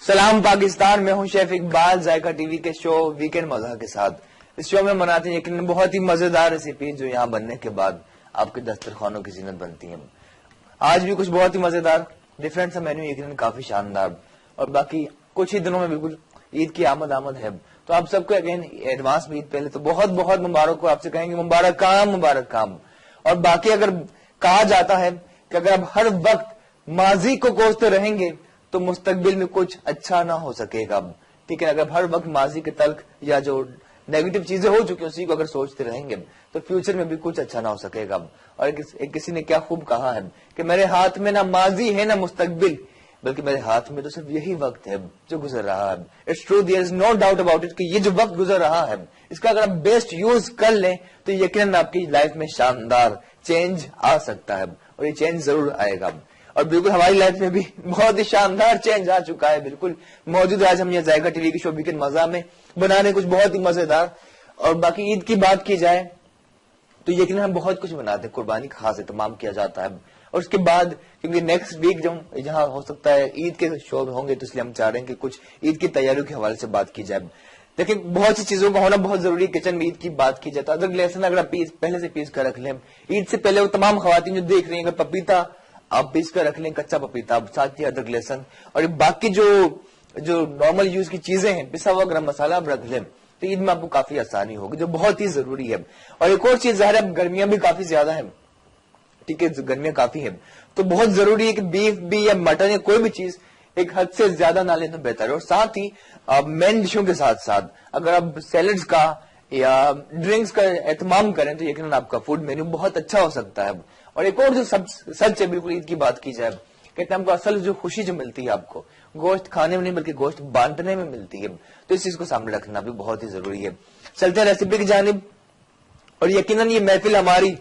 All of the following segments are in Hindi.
सलाम पाकिस्तान में हूं शेफ इकबाल जायका टीवी के शो वीकेंड मजा के साथ। इस शो में बनाते हैं यकीनन बहुत ही मजेदार रेसिपी जो यहाँ बनने के बाद आपके दस्तरखानों की जीनत बनती है। आज भी कुछ बहुत ही मजेदार डिफरेंट सा मेन्यू, यकीनन काफी शानदार, और बाकी कुछ ही दिनों में बिल्कुल ईद की आमद है। तो आप सबको अगेन एडवांस में ईद पहले तो बहुत बहुत मुबारक हो, आपसे कहेंगे मुबारक काम। और बाकी अगर कहा जाता है कि अगर आप हर वक्त माजी को कोसते रहेंगे तो मुस्तकबिल में कुछ अच्छा ना हो सकेगा। ठीक है, अगर हर वक्त माजी के तल्ख या जो नेगेटिव चीजें हो चुकी उसी को अगर सोचते रहेंगे तो फ्यूचर में भी कुछ अच्छा ना हो सकेगा। और किसी ने क्या खूब कहा है कि मेरे हाथ में ना माजी है ना मुस्तकबिल, बल्कि मेरे हाथ में तो सिर्फ यही वक्त है जो गुजर रहा है। It's true, there is no doubt about it कि ये जो वक्त गुजर रहा है इसका अगर आप बेस्ट यूज कर लें तो यकीनन आपकी लाइफ में शानदार चेंज आ सकता है, और ये चेंज जरूर आएगा। और बिल्कुल हमारी लाइफ में भी बहुत ही शानदार चेंज आ चुका है। बिल्कुल मौजूद है आज हम ये जायका टीवी की शो वीकेंड मजा में बनाने कुछ बहुत ही मजेदार। और बाकी ईद की बात की जाए तो यकीनन हम बहुत कुछ बनाते हैं, कुर्बानी का खास एहतमाम किया जाता है। और उसके बाद क्योंकि नेक्स्ट वीक जब जहां हो सकता है ईद के शो होंगे तो इसलिए हम चाह रहे हैं कि कुछ ईद की तैयारियों के हवाले से बात की जाए। लेकिन बहुत सी चीजों का होना बहुत जरूरी है। किचन में ईद की बात की जाए तो अदरक लहसुन अगर आप पहले से पीस कर रख लें, ईद से पहले वो तमाम खवातीन जो देख रही हैं, अगर पपीता आप पीस कर रख लें, कच्चा पपीता, साथ ही अदरक लहसुन और बाकी जो नॉर्मल यूज की चीजें हैं, पिसा हुआ गरम मसाला आप रख लें तो ईद में आपको काफी आसानी होगी, जो बहुत ही जरूरी है। और एक और चीज ज़ाहिर है गर्मियां भी काफी ज्यादा है, ठीक है, गर्मियां काफी है तो बहुत जरूरी है कि बीफ भी या मटन या कोई भी चीज एक हद से ज्यादा ना लें तो बेहतर है। और साथ ही मेन डिशों के साथ साथ अगर आप सैलड्स का या ड्रिंक्स का एहतमाम करें तो यकीनन आपका फूड मेन्यू बहुत अच्छा हो सकता है। और एक और जो सच है बिल्कुल ईद की बात की जाए, कहते हैं हमको असल जो खुशी जो मिलती है आपको गोश्त खाने में नहीं बल्कि गोश्त बांटने में मिलती है, तो इस चीज को सामने रखना भी बहुत ही जरूरी है। चलते हैं रेसिपी की जानिब। और यकीनन ये महफिल हमारी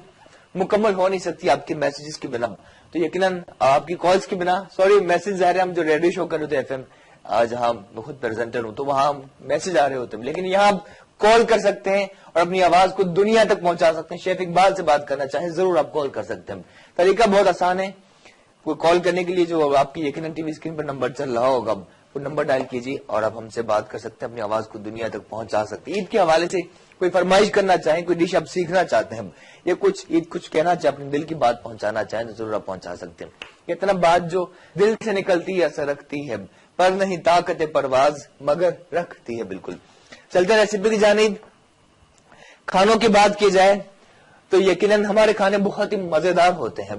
मुकम्मल हो नहीं सकती आपके मैसेजेस के बिना, तो यकीनन आपकी कॉल्स के बिना, सॉरी मैसेज जा रहे हैं, हम जो रेडियो शो कर रहे थे एफएम जहां मैं खुद प्रेजेंटर हूं तो वहां मैसेज आ रहे होते हैं, लेकिन यहाँ आप कॉल कर सकते हैं और अपनी आवाज को दुनिया तक पहुंचा सकते हैं। शेफ इकबाल से बात करना चाहे जरूर आप कॉल कर सकते हैं। तरीका बहुत आसान है, वो कॉल करने के लिए जो आपकी यकीनन टीवी स्क्रीन पर नंबर चल रहा होगा वो नंबर डायल कीजिए और आप हमसे बात कर सकते हैं, अपनी आवाज को दुनिया तक पहुंचा सकते हैं। ईद के हवाले से कोई फरमाइश करना चाहें, कोई डिश आप सीखना चाहते हैं या कुछ कहना चाहे, अपने दिल की बात पहुंचाना चाहें तो जरूर आप पहुंचा सकते हैं। इतना बात जो दिल से निकलती है असर रखती है, पर नहीं ताकत परवाज मगर रखती है। बिल्कुल चलते रेसिपी की जानिब। खानों की बात की जाए तो यकीनन हमारे खाने बहुत ही मजेदार होते हैं,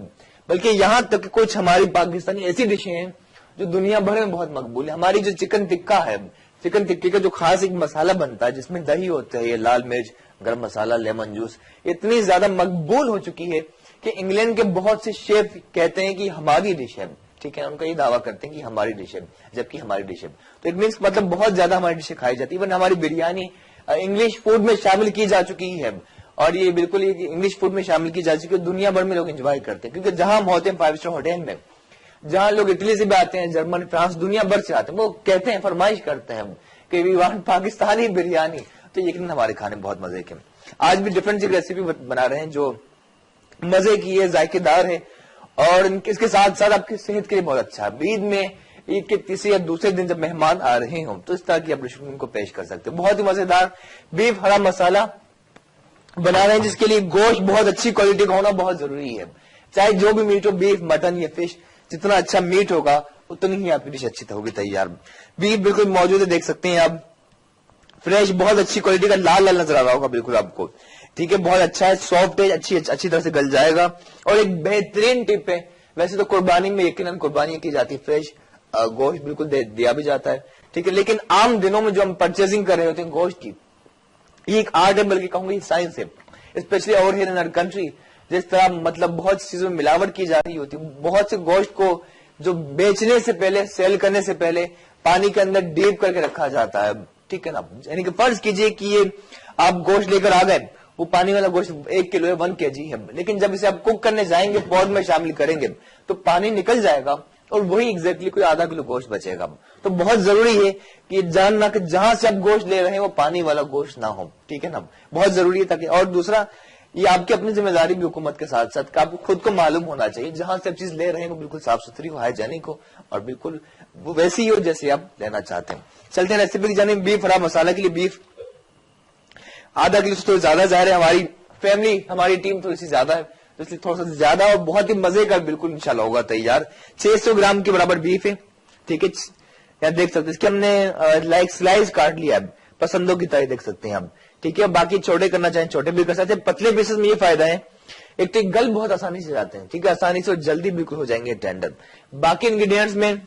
बल्कि यहां तक कुछ हमारी पाकिस्तानी ऐसी डिशें हैं जो दुनिया भर में बहुत मकबूल है। हमारी जो चिकन टिक्का है, चिकन टिक्के का जो खास एक मसाला बनता है जिसमें दही होता है, ये लाल मिर्च, गरम मसाला, लेमन जूस, इतनी ज्यादा मकबूल हो चुकी है कि इंग्लैंड के बहुत से शेफ कहते हैं कि हमारी डिश है। ठीक है, उनका ये दावा करते हैं कि हमारी डिश है, जबकि हमारी डिश है। तो इट मीन्स मतलब बहुत ज्यादा हमारी डिशें खाई जाती है। इवन हमारी बिरयानी इंग्लिश फूड में शामिल की जा चुकी है, और ये बिल्कुल इंग्लिश फूड में शामिल की जा चुकी है। दुनिया भर में लोग एंजॉय करते हैं क्योंकि जहां हम होते हैं 5 स्टार होटल में, जहां लोग इटली से भी आते हैं, जर्मनी, फ्रांस, दुनिया भर से आते हैं, वो कहते हैं, फरमाइश करते हैं कि वी वांट पाकिस्तानी बिरयानी। तो यकीनन हमारे खाने बहुत मजे के। आज भी डिफरेंट रेसिपी बना रहे हैं जो मजे की है, जायकेदार है, और इसके साथ साथ आपकी सेहत के लिए बहुत अच्छा है। ईद में, ईद के तीसरे या दूसरे दिन जब मेहमान आ रहे हो तो इस तरह की आप डिश उनको पेश कर सकते हो। बहुत ही मजेदार बीफ हरा मसाला बना रहे हैं जिसके लिए गोश्त बहुत अच्छी क्वालिटी का होना बहुत जरूरी है। चाहे जो भी मीट हो, बीफ, मटन या फिश, जितना अच्छा मीट होगा उतनी ही आपकी डिश अच्छी होगी तैयार। बीफ बिल्कुल मौजूद है, देख सकते हैं आप, फ्रेश, बहुत अच्छी क्वालिटी का, लाल लाल नजर आ रहा होगा बिल्कुल आपको। ठीक है, बहुत अच्छा है, सॉफ्ट है, अच्छी तरह से गल जाएगा। और एक बेहतरीन टिप है, वैसे तो कुर्बानी में यकीनन कुर्बानी की जाती है, फ्रेश गोश्त बिल्कुल दिया भी जाता है, ठीक है, लेकिन आम दिनों में जो हम परचेजिंग कर रहे होते हैं गोश्त की, ये एक आर्ट है, बल्कि कहूंगी साइंस है। Specially over here in our country जिस तरह मतलब बहुत सी चीजों में मिलावट की जा रही होती है, बहुत से गोश्त को जो बेचने से पहले, सेल करने से पहले पानी के अंदर डीप करके रखा जाता है। ठीक है ना, यानी कि फर्ज कीजिए कि ये आप गोश्त लेकर आ गए, वो पानी वाला गोश्त 1 किलो है, 1 kg है, लेकिन जब इसे आप कुक करने जाएंगे, पॉट में शामिल करेंगे तो पानी निकल जाएगा और वही एग्जैक्टली कोई आधा किलो गोश्त बचेगा। तो बहुत जरूरी है कि जानना कि जहां से आप गोश्त ले रहे हैं वो पानी वाला गोश्त ना हो। ठीक है ना, बहुत जरूरी है ताकि। और दूसरा ये आपकी अपनी जिम्मेदारी भी हुकूमत के साथ साथ आपको खुद को मालूम होना चाहिए, जहां से आप चीज ले रहे हैं वो बिल्कुल साफ सुथरी हो, हाइजेनिक हो और बिल्कुल वो वैसी ही हो जैसे आप लेना चाहते हैं। चलते हैं रेसिपी की जाने। बीफ हरा मसाला के लिए बीफ आधा किलो से थोड़ा ज्यादा ज़ाहिर है, हमारी फैमिली हमारी टीम थोड़ी सी ज्यादा है तो इसलिए थोड़ा सा ज्यादा और बहुत ही मजे का बिल्कुल इंशाल्लाह होगा तैयार। 600 ग्राम के बराबर बीफ है, ठीक है। यहाँ देख सकते हैं इसके हमने लाइक स्लाइस काट लिया है, पसंदों की तरह देख सकते हैं हम, ठीक है। बाकी छोटे करना चाहें छोटे भी कर सकते हैं। पतले पीसेस में ये फायदा है, एक तो गल बहुत आसानी से जाते हैं, ठीक है, आसानी से और जल्दी बिल्कुल हो जाएंगे टेंडर। बाकी इंग्रेडिएंट्स में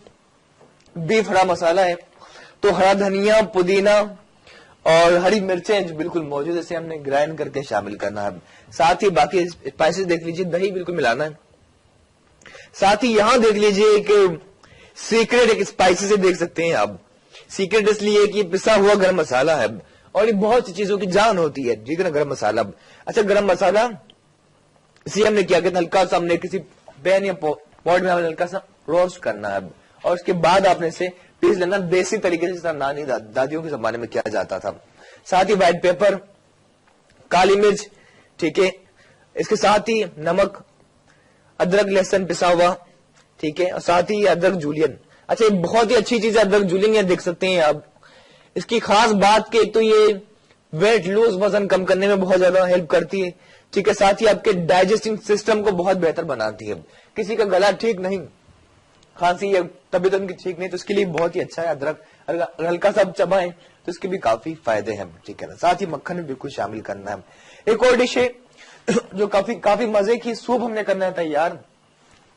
बीफ हरा मसाला है तो हरा धनिया, पुदीना और हरी मिर्चें जो बिल्कुल मौजूद है इसे हमने ग्राइंड करके शामिल करना है। साथ ही बाकी स्पाइसेस देख लीजिए, दही बिल्कुल मिलाना है। साथ ही यहां देख लीजिए एक सीक्रेट एक स्पाइसेस देख सकते हैं आप। सीक्रेट इसलिए कि पिसा हुआ गरम मसाला है और ये बहुत सी चीजों की जान होती है, ठीक है ना, गरम मसाला। अच्छा, गरम मसाला इसे हमने क्या कहते हैं, हल्का सा हमने किसी पैन या पॉट में हमें हल्का सा रोस्ट करना है और उसके बाद आपने इसे पीस लेना देसी तरीके से, नानी दादियों के जमाने में किया जाता था। साथ ही व्हाइट पेपर, काली मिर्च, ठीक है, इसके साथ ही नमक, अदरक लहसुन पिसा हुआ, ठीक है, और साथ ही अदरक जूलियन। अच्छा, एक बहुत ही अच्छी चीज है अदरक जूलियन, ये देख सकते हैं आप। इसकी खास बात के तो ये वेट लूज, वजन कम करने में बहुत ज्यादा हेल्प करती है, ठीक है। साथ ही आपके डाइजेस्टिंग सिस्टम को बहुत बेहतर बनाती है। किसी का गला ठीक नहीं, खांसी या तबीयत उनकी ठीक नहीं तो उसके लिए बहुत ही अच्छा है अदरक। अगर हल्का सा चबाएं तो इसके भी काफी फायदे हैं, ठीक है ना। साथ ही मक्खन भी बिल्कुल शामिल करना है। एक और डिश है जो काफी मजे की, सूप हमने करना है तैयार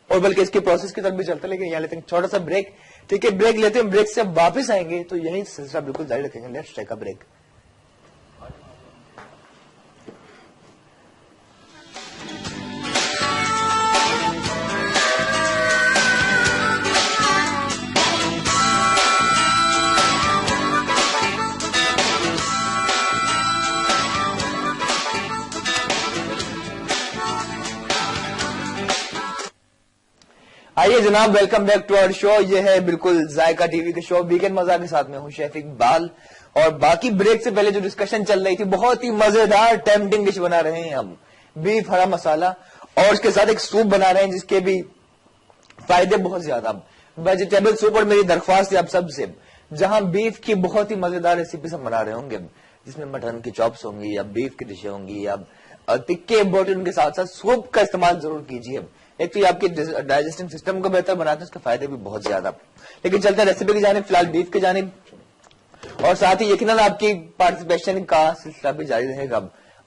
और बल्कि इसके प्रोसेस की तरफ भी चलते, लेकिन यहाँ लेते हैं छोटा सा ब्रेक, ठीक है। ब्रेक लेते हैं, ब्रेक से वापस आएंगे तो यही सिलसिला बिल्कुल जारी रखेंगे। Let's take a break. आइए जनाब, welcome back to our show. ये है बिल्कुल जायका टीवी के शो वीकेंड मजा के साथ में हूं शेफ इकबाल। और बाकी ब्रेक से पहले जो डिस्कशन चल रही थी, बहुत ही मजेदार टेम्पटिंग डिश बना रहे हैं हम, बीफ हरा मसाला, और उसके साथ एक सूप बना रहे हैं जिसके भी फायदे बहुत ज्यादा। वेजिटेबल सूप, और मेरी दरख्वास्त है आप सबसे, जहां बीफ की बहुत ही मजेदार रेसिपी हम बना रहे होंगे जिसमें मटन की चॉप्स होंगी या बीफ की डिशें होंगी या टिक्के बोटिन के साथ साथ सूप का इस्तेमाल जरूर कीजिए। एक तो ये आपके डाइजेस्टिव सिस्टम को बेहतर बनाते हैं, उसके फायदे भी बहुत ज्यादा। लेकिन चलते हैं रेसिपी की जानिब, फिलहाल बीफ की जानिब, और साथ ही यकीनन आपकी पार्टिसिपेशन का सिलसिला भी जारी रहेगा।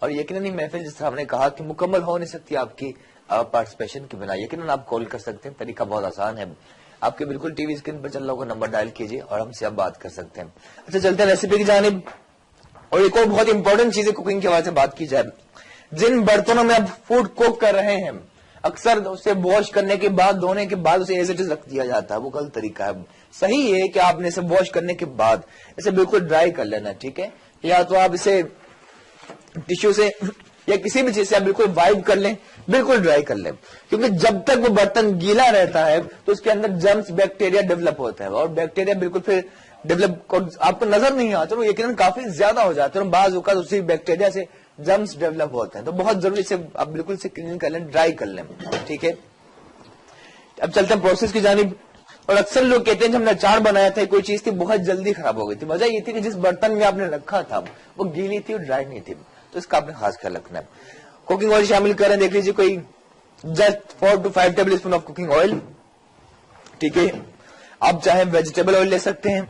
और यकीनन ही महफिल जिस तरह हमने कहा कि मुकम्मल हो नहीं सकती आपकी पार्टिसिपेशन के बिना। यकीनन आप कॉल कर सकते हैं, तरीका बहुत आसान है, आपके बिल्कुल टीवी स्क्रीन पर चल रहा होगा, नंबर डायल कीजिए और हमसे आप बात कर सकते हैं। अच्छा, चलते हैं रेसिपी की जानिब। और एक और बहुत इंपॉर्टेंट चीज है कुकिंग के हवाले से बात की जाए, जिन बर्तनों में आप फूड कुक कर रहे हैं अक्सर उसे वॉश करने के बाद, धोने के बाद उसे एज इट इज रख दिया जाता है, वो गलत तरीका है। सही है कि आपने इसे वॉश करने के बाद इसे बिल्कुल ड्राई कर लेना, ठीक है। या तो आप इसे टिश्यू से या किसी भी चीज से आप बिल्कुल वाइप कर लें, बिल्कुल ड्राई कर लें, क्योंकि जब तक वो बर्तन गीला रहता है तो उसके अंदर जर्म्स, बैक्टीरिया डेवलप होता है और बैक्टीरिया बिल्कुल फिर डेवलप आपको नजर नहीं आता, वो यकीनन काफी ज्यादा हो जाते हैं। बाज होकर उसी बैक्टीरिया से जर्म्स डेवलप होते हैं, तो बहुत जरूरी से आप बिल्कुल से क्लीन कर लें, ड्राई कर लें, ठीक है। अब चलते हैं प्रोसेस की जानिब। और अक्सर लोग कहते हैं जब हमने अचार बनाया था, कोई चीज थी बहुत जल्दी खराब हो गई थी, वजह ये थी कि जिस बर्तन में आपने रखा था वो गीली थी और ड्राई नहीं थी, तो इसका आपने खास ख्याल रखना है। कुकिंग ऑयल शामिल करें, देख लीजिए कोई just 4 to 5 table spoon of cooking oil, ठीक है। आप चाहे वेजिटेबल ऑयल ले सकते हैं,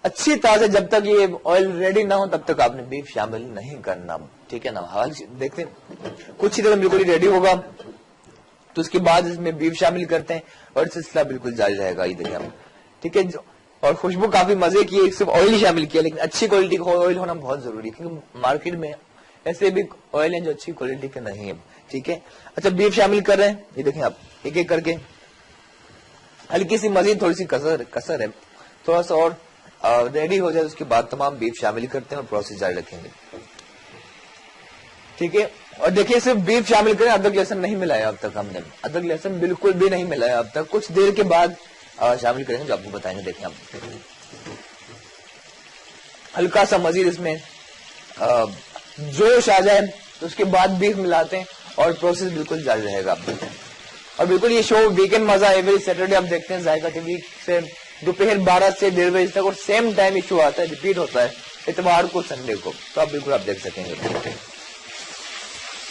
अच्छी तरह से जब तक ये ऑयल रेडी ना हो तब तक आपने बीफ शामिल नहीं करना, ठीक है ना। हाल देखते हैं कुछ ही देर में बिल्कुल रेडी होगा तो उसके बाद इसमें बीफ शामिल करते हैं और सिलसिला बिल्कुल जारी रहेगा इधर हम, ठीक है। और खुशबू काफी मजे की है, सिर्फ ऑयल ही शामिल किया, लेकिन अच्छी क्वालिटी का ऑयल होना बहुत जरूरी है, क्योंकि मार्केट में ऐसे भी ऑयल है जो अच्छी क्वालिटी के नहीं है, ठीक है। अच्छा, बीफ शामिल कर रहे हैं, ये देखें आप एक एक करके, हल्की सी मजीद थोड़ी सी कसर है, थोड़ा सा और रेडी हो जाए उसके बाद तमाम बीफ शामिल करते हैं और प्रोसेस जारी रखेंगे, ठीक है। और देखिए सिर्फ बीफ शामिल करें, अदरक लहसुन नहीं मिलाया अब तक हमने, अदरक लहसुन बिल्कुल भी नहीं मिलाया अब तक, कुछ देर के बाद शामिल करेंगे जो आपको बताएंगे। देखें आप हल्का सा मजीद इसमें जोश आ जाए तो उसके बाद बीफ मिलाते हैं और प्रोसेस बिल्कुल जारी रहेगा। और बिल्कुल ये शो वीकेंड मजा एवरी सैटरडे आप देखते हैं जायका टीवी से दोपहर 12 से 1:30 बजे तक, और सेम टाइम ये शो आता है, रिपीट होता है इतवार को संडे को, तो आप बिल्कुल आप देख सकेंगे।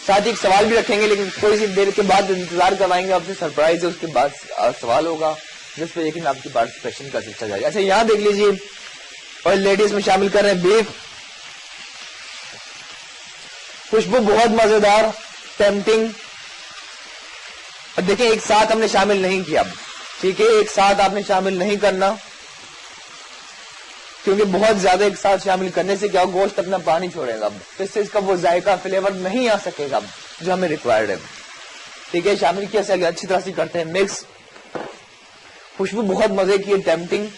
साथ ही एक सवाल भी रखेंगे, लेकिन थोड़ी सी देर के बाद इंतजार करवाएंगे आपसे, सरप्राइज है, उसके बाद सवाल होगा जिस पे लेकिन आपकी पार्टिसिपेशन का सिलसिला जाएगा। अच्छा यहाँ देख लीजिए, और लेडीज में शामिल कर रहे हैं बीफ, खुशबू बहुत मजेदार, टेम्पटिंग। और देखिए एक साथ हमने शामिल नहीं किया, ठीक है, एक साथ आपने शामिल नहीं करना, क्योंकि बहुत ज्यादा एक साथ शामिल करने से क्या गोश्त अपना पानी छोड़ेगा, तो इससे इसका वो जायका फ्लेवर नहीं आ सकेगा जो हमें रिक्वायर्ड है। ठीक है, शामिल किया से अच्छी तरह से करते हैं मिक्स। खुशबू बहुत मजे की है, टेम्पटिंग,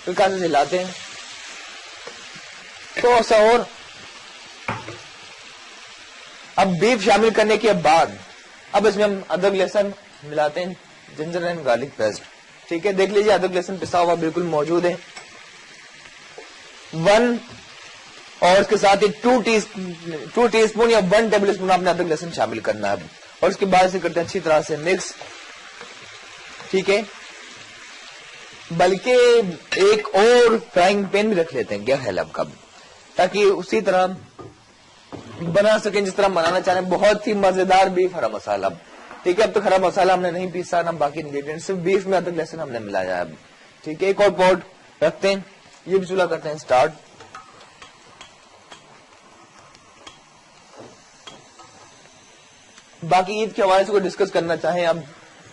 तो हिलाते हैं थोड़ा सा और। अब बीफ शामिल करने के बाद अब इसमें हम अदरक लहसुन मिलाते हैं, जिंजर एंड गार्लिक पेस्ट। ठीक है, देख लीजिए अदरक लहसुन पिसा हुआ बिल्कुल मौजूद है, 1 और उसके साथ ही 2 टीस्पून या 1 टेबल स्पून आपने अदरक लहसुन शामिल करना है, और उसके बाद से करते हैं अच्छी तरह से मिक्स। ठीक है, बल्कि एक और फ्राइंग पैन भी रख लेते हैं, क्या ख्याल आपका, ताकि उसी तरह बना सकें जिस तरह बनाना चाह रहे हैं। बहुत ही मजेदार बीफ हरा मसाला। ठीक है, अब तो हरा मसाला हमने नहीं पीसा ना बाकी इंग्रेडिएंट, सिर्फ बीफ में अदरक लहसुन हमने मिलाया है। ठीक है, एक और पॉट रखते हैं, ये भी चूल्हा करते हैं स्टार्ट। बाकी ईद के हवाले से कोई डिस्कस करना चाहें आप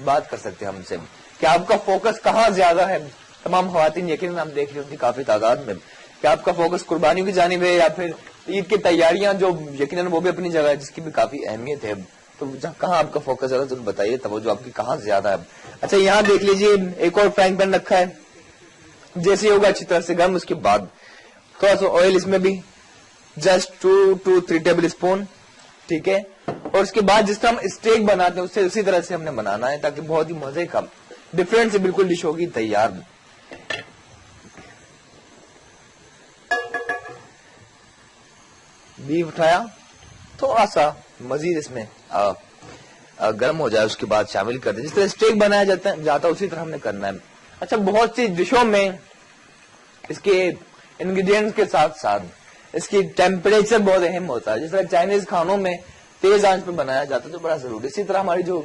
बात कर सकते हैं हमसे कि आपका फोकस कहाँ ज्यादा है। तमाम खवातीन यकीनन हम देख रही होती काफी तादाद में कि आपका फोकस कुर्बानियों की जानिब है या फिर ईद की तैयारियां जो यकीनन वो भी अपनी जगह है जिसकी भी काफी अहमियत है, तो कहाँ आपका फोकस है जरूर बताइए, तवज्जो आपकी कहाँ ज्यादा है। अच्छा यहाँ देख लीजिए एक और फ्राइंग पैन रखा है, जैसे होगा अच्छी तरह से गर्म, उसके बाद थोड़ा सा ऑयल इसमें भी जस्ट 2 to 3 टेबल स्पून। ठीक है, और उसके बाद जिस तरह हम स्टेक बनाते हैं उससे उसी तरह से हमने बनाना है, ताकि बहुत ही मजे का डिफरेंट से बिल्कुल डिश होगी तैयार। बीफ उठाया, थोड़ा सा मजीद इसमें गर्म हो जाए उसके बाद शामिल कर दे, जिस तरह स्टेक बनाया जाता है उसी तरह हमने करना है। अच्छा, बहुत सी डिशों में इसके इंग्रेडिएंट्स के साथ साथ इसकी टेम्परेचर बहुत अहम होता है। जिस तरह चाइनीज खानों में तेज आंच पे बनाया जाता है तो बड़ा जरूरी, इसी तरह हमारी जो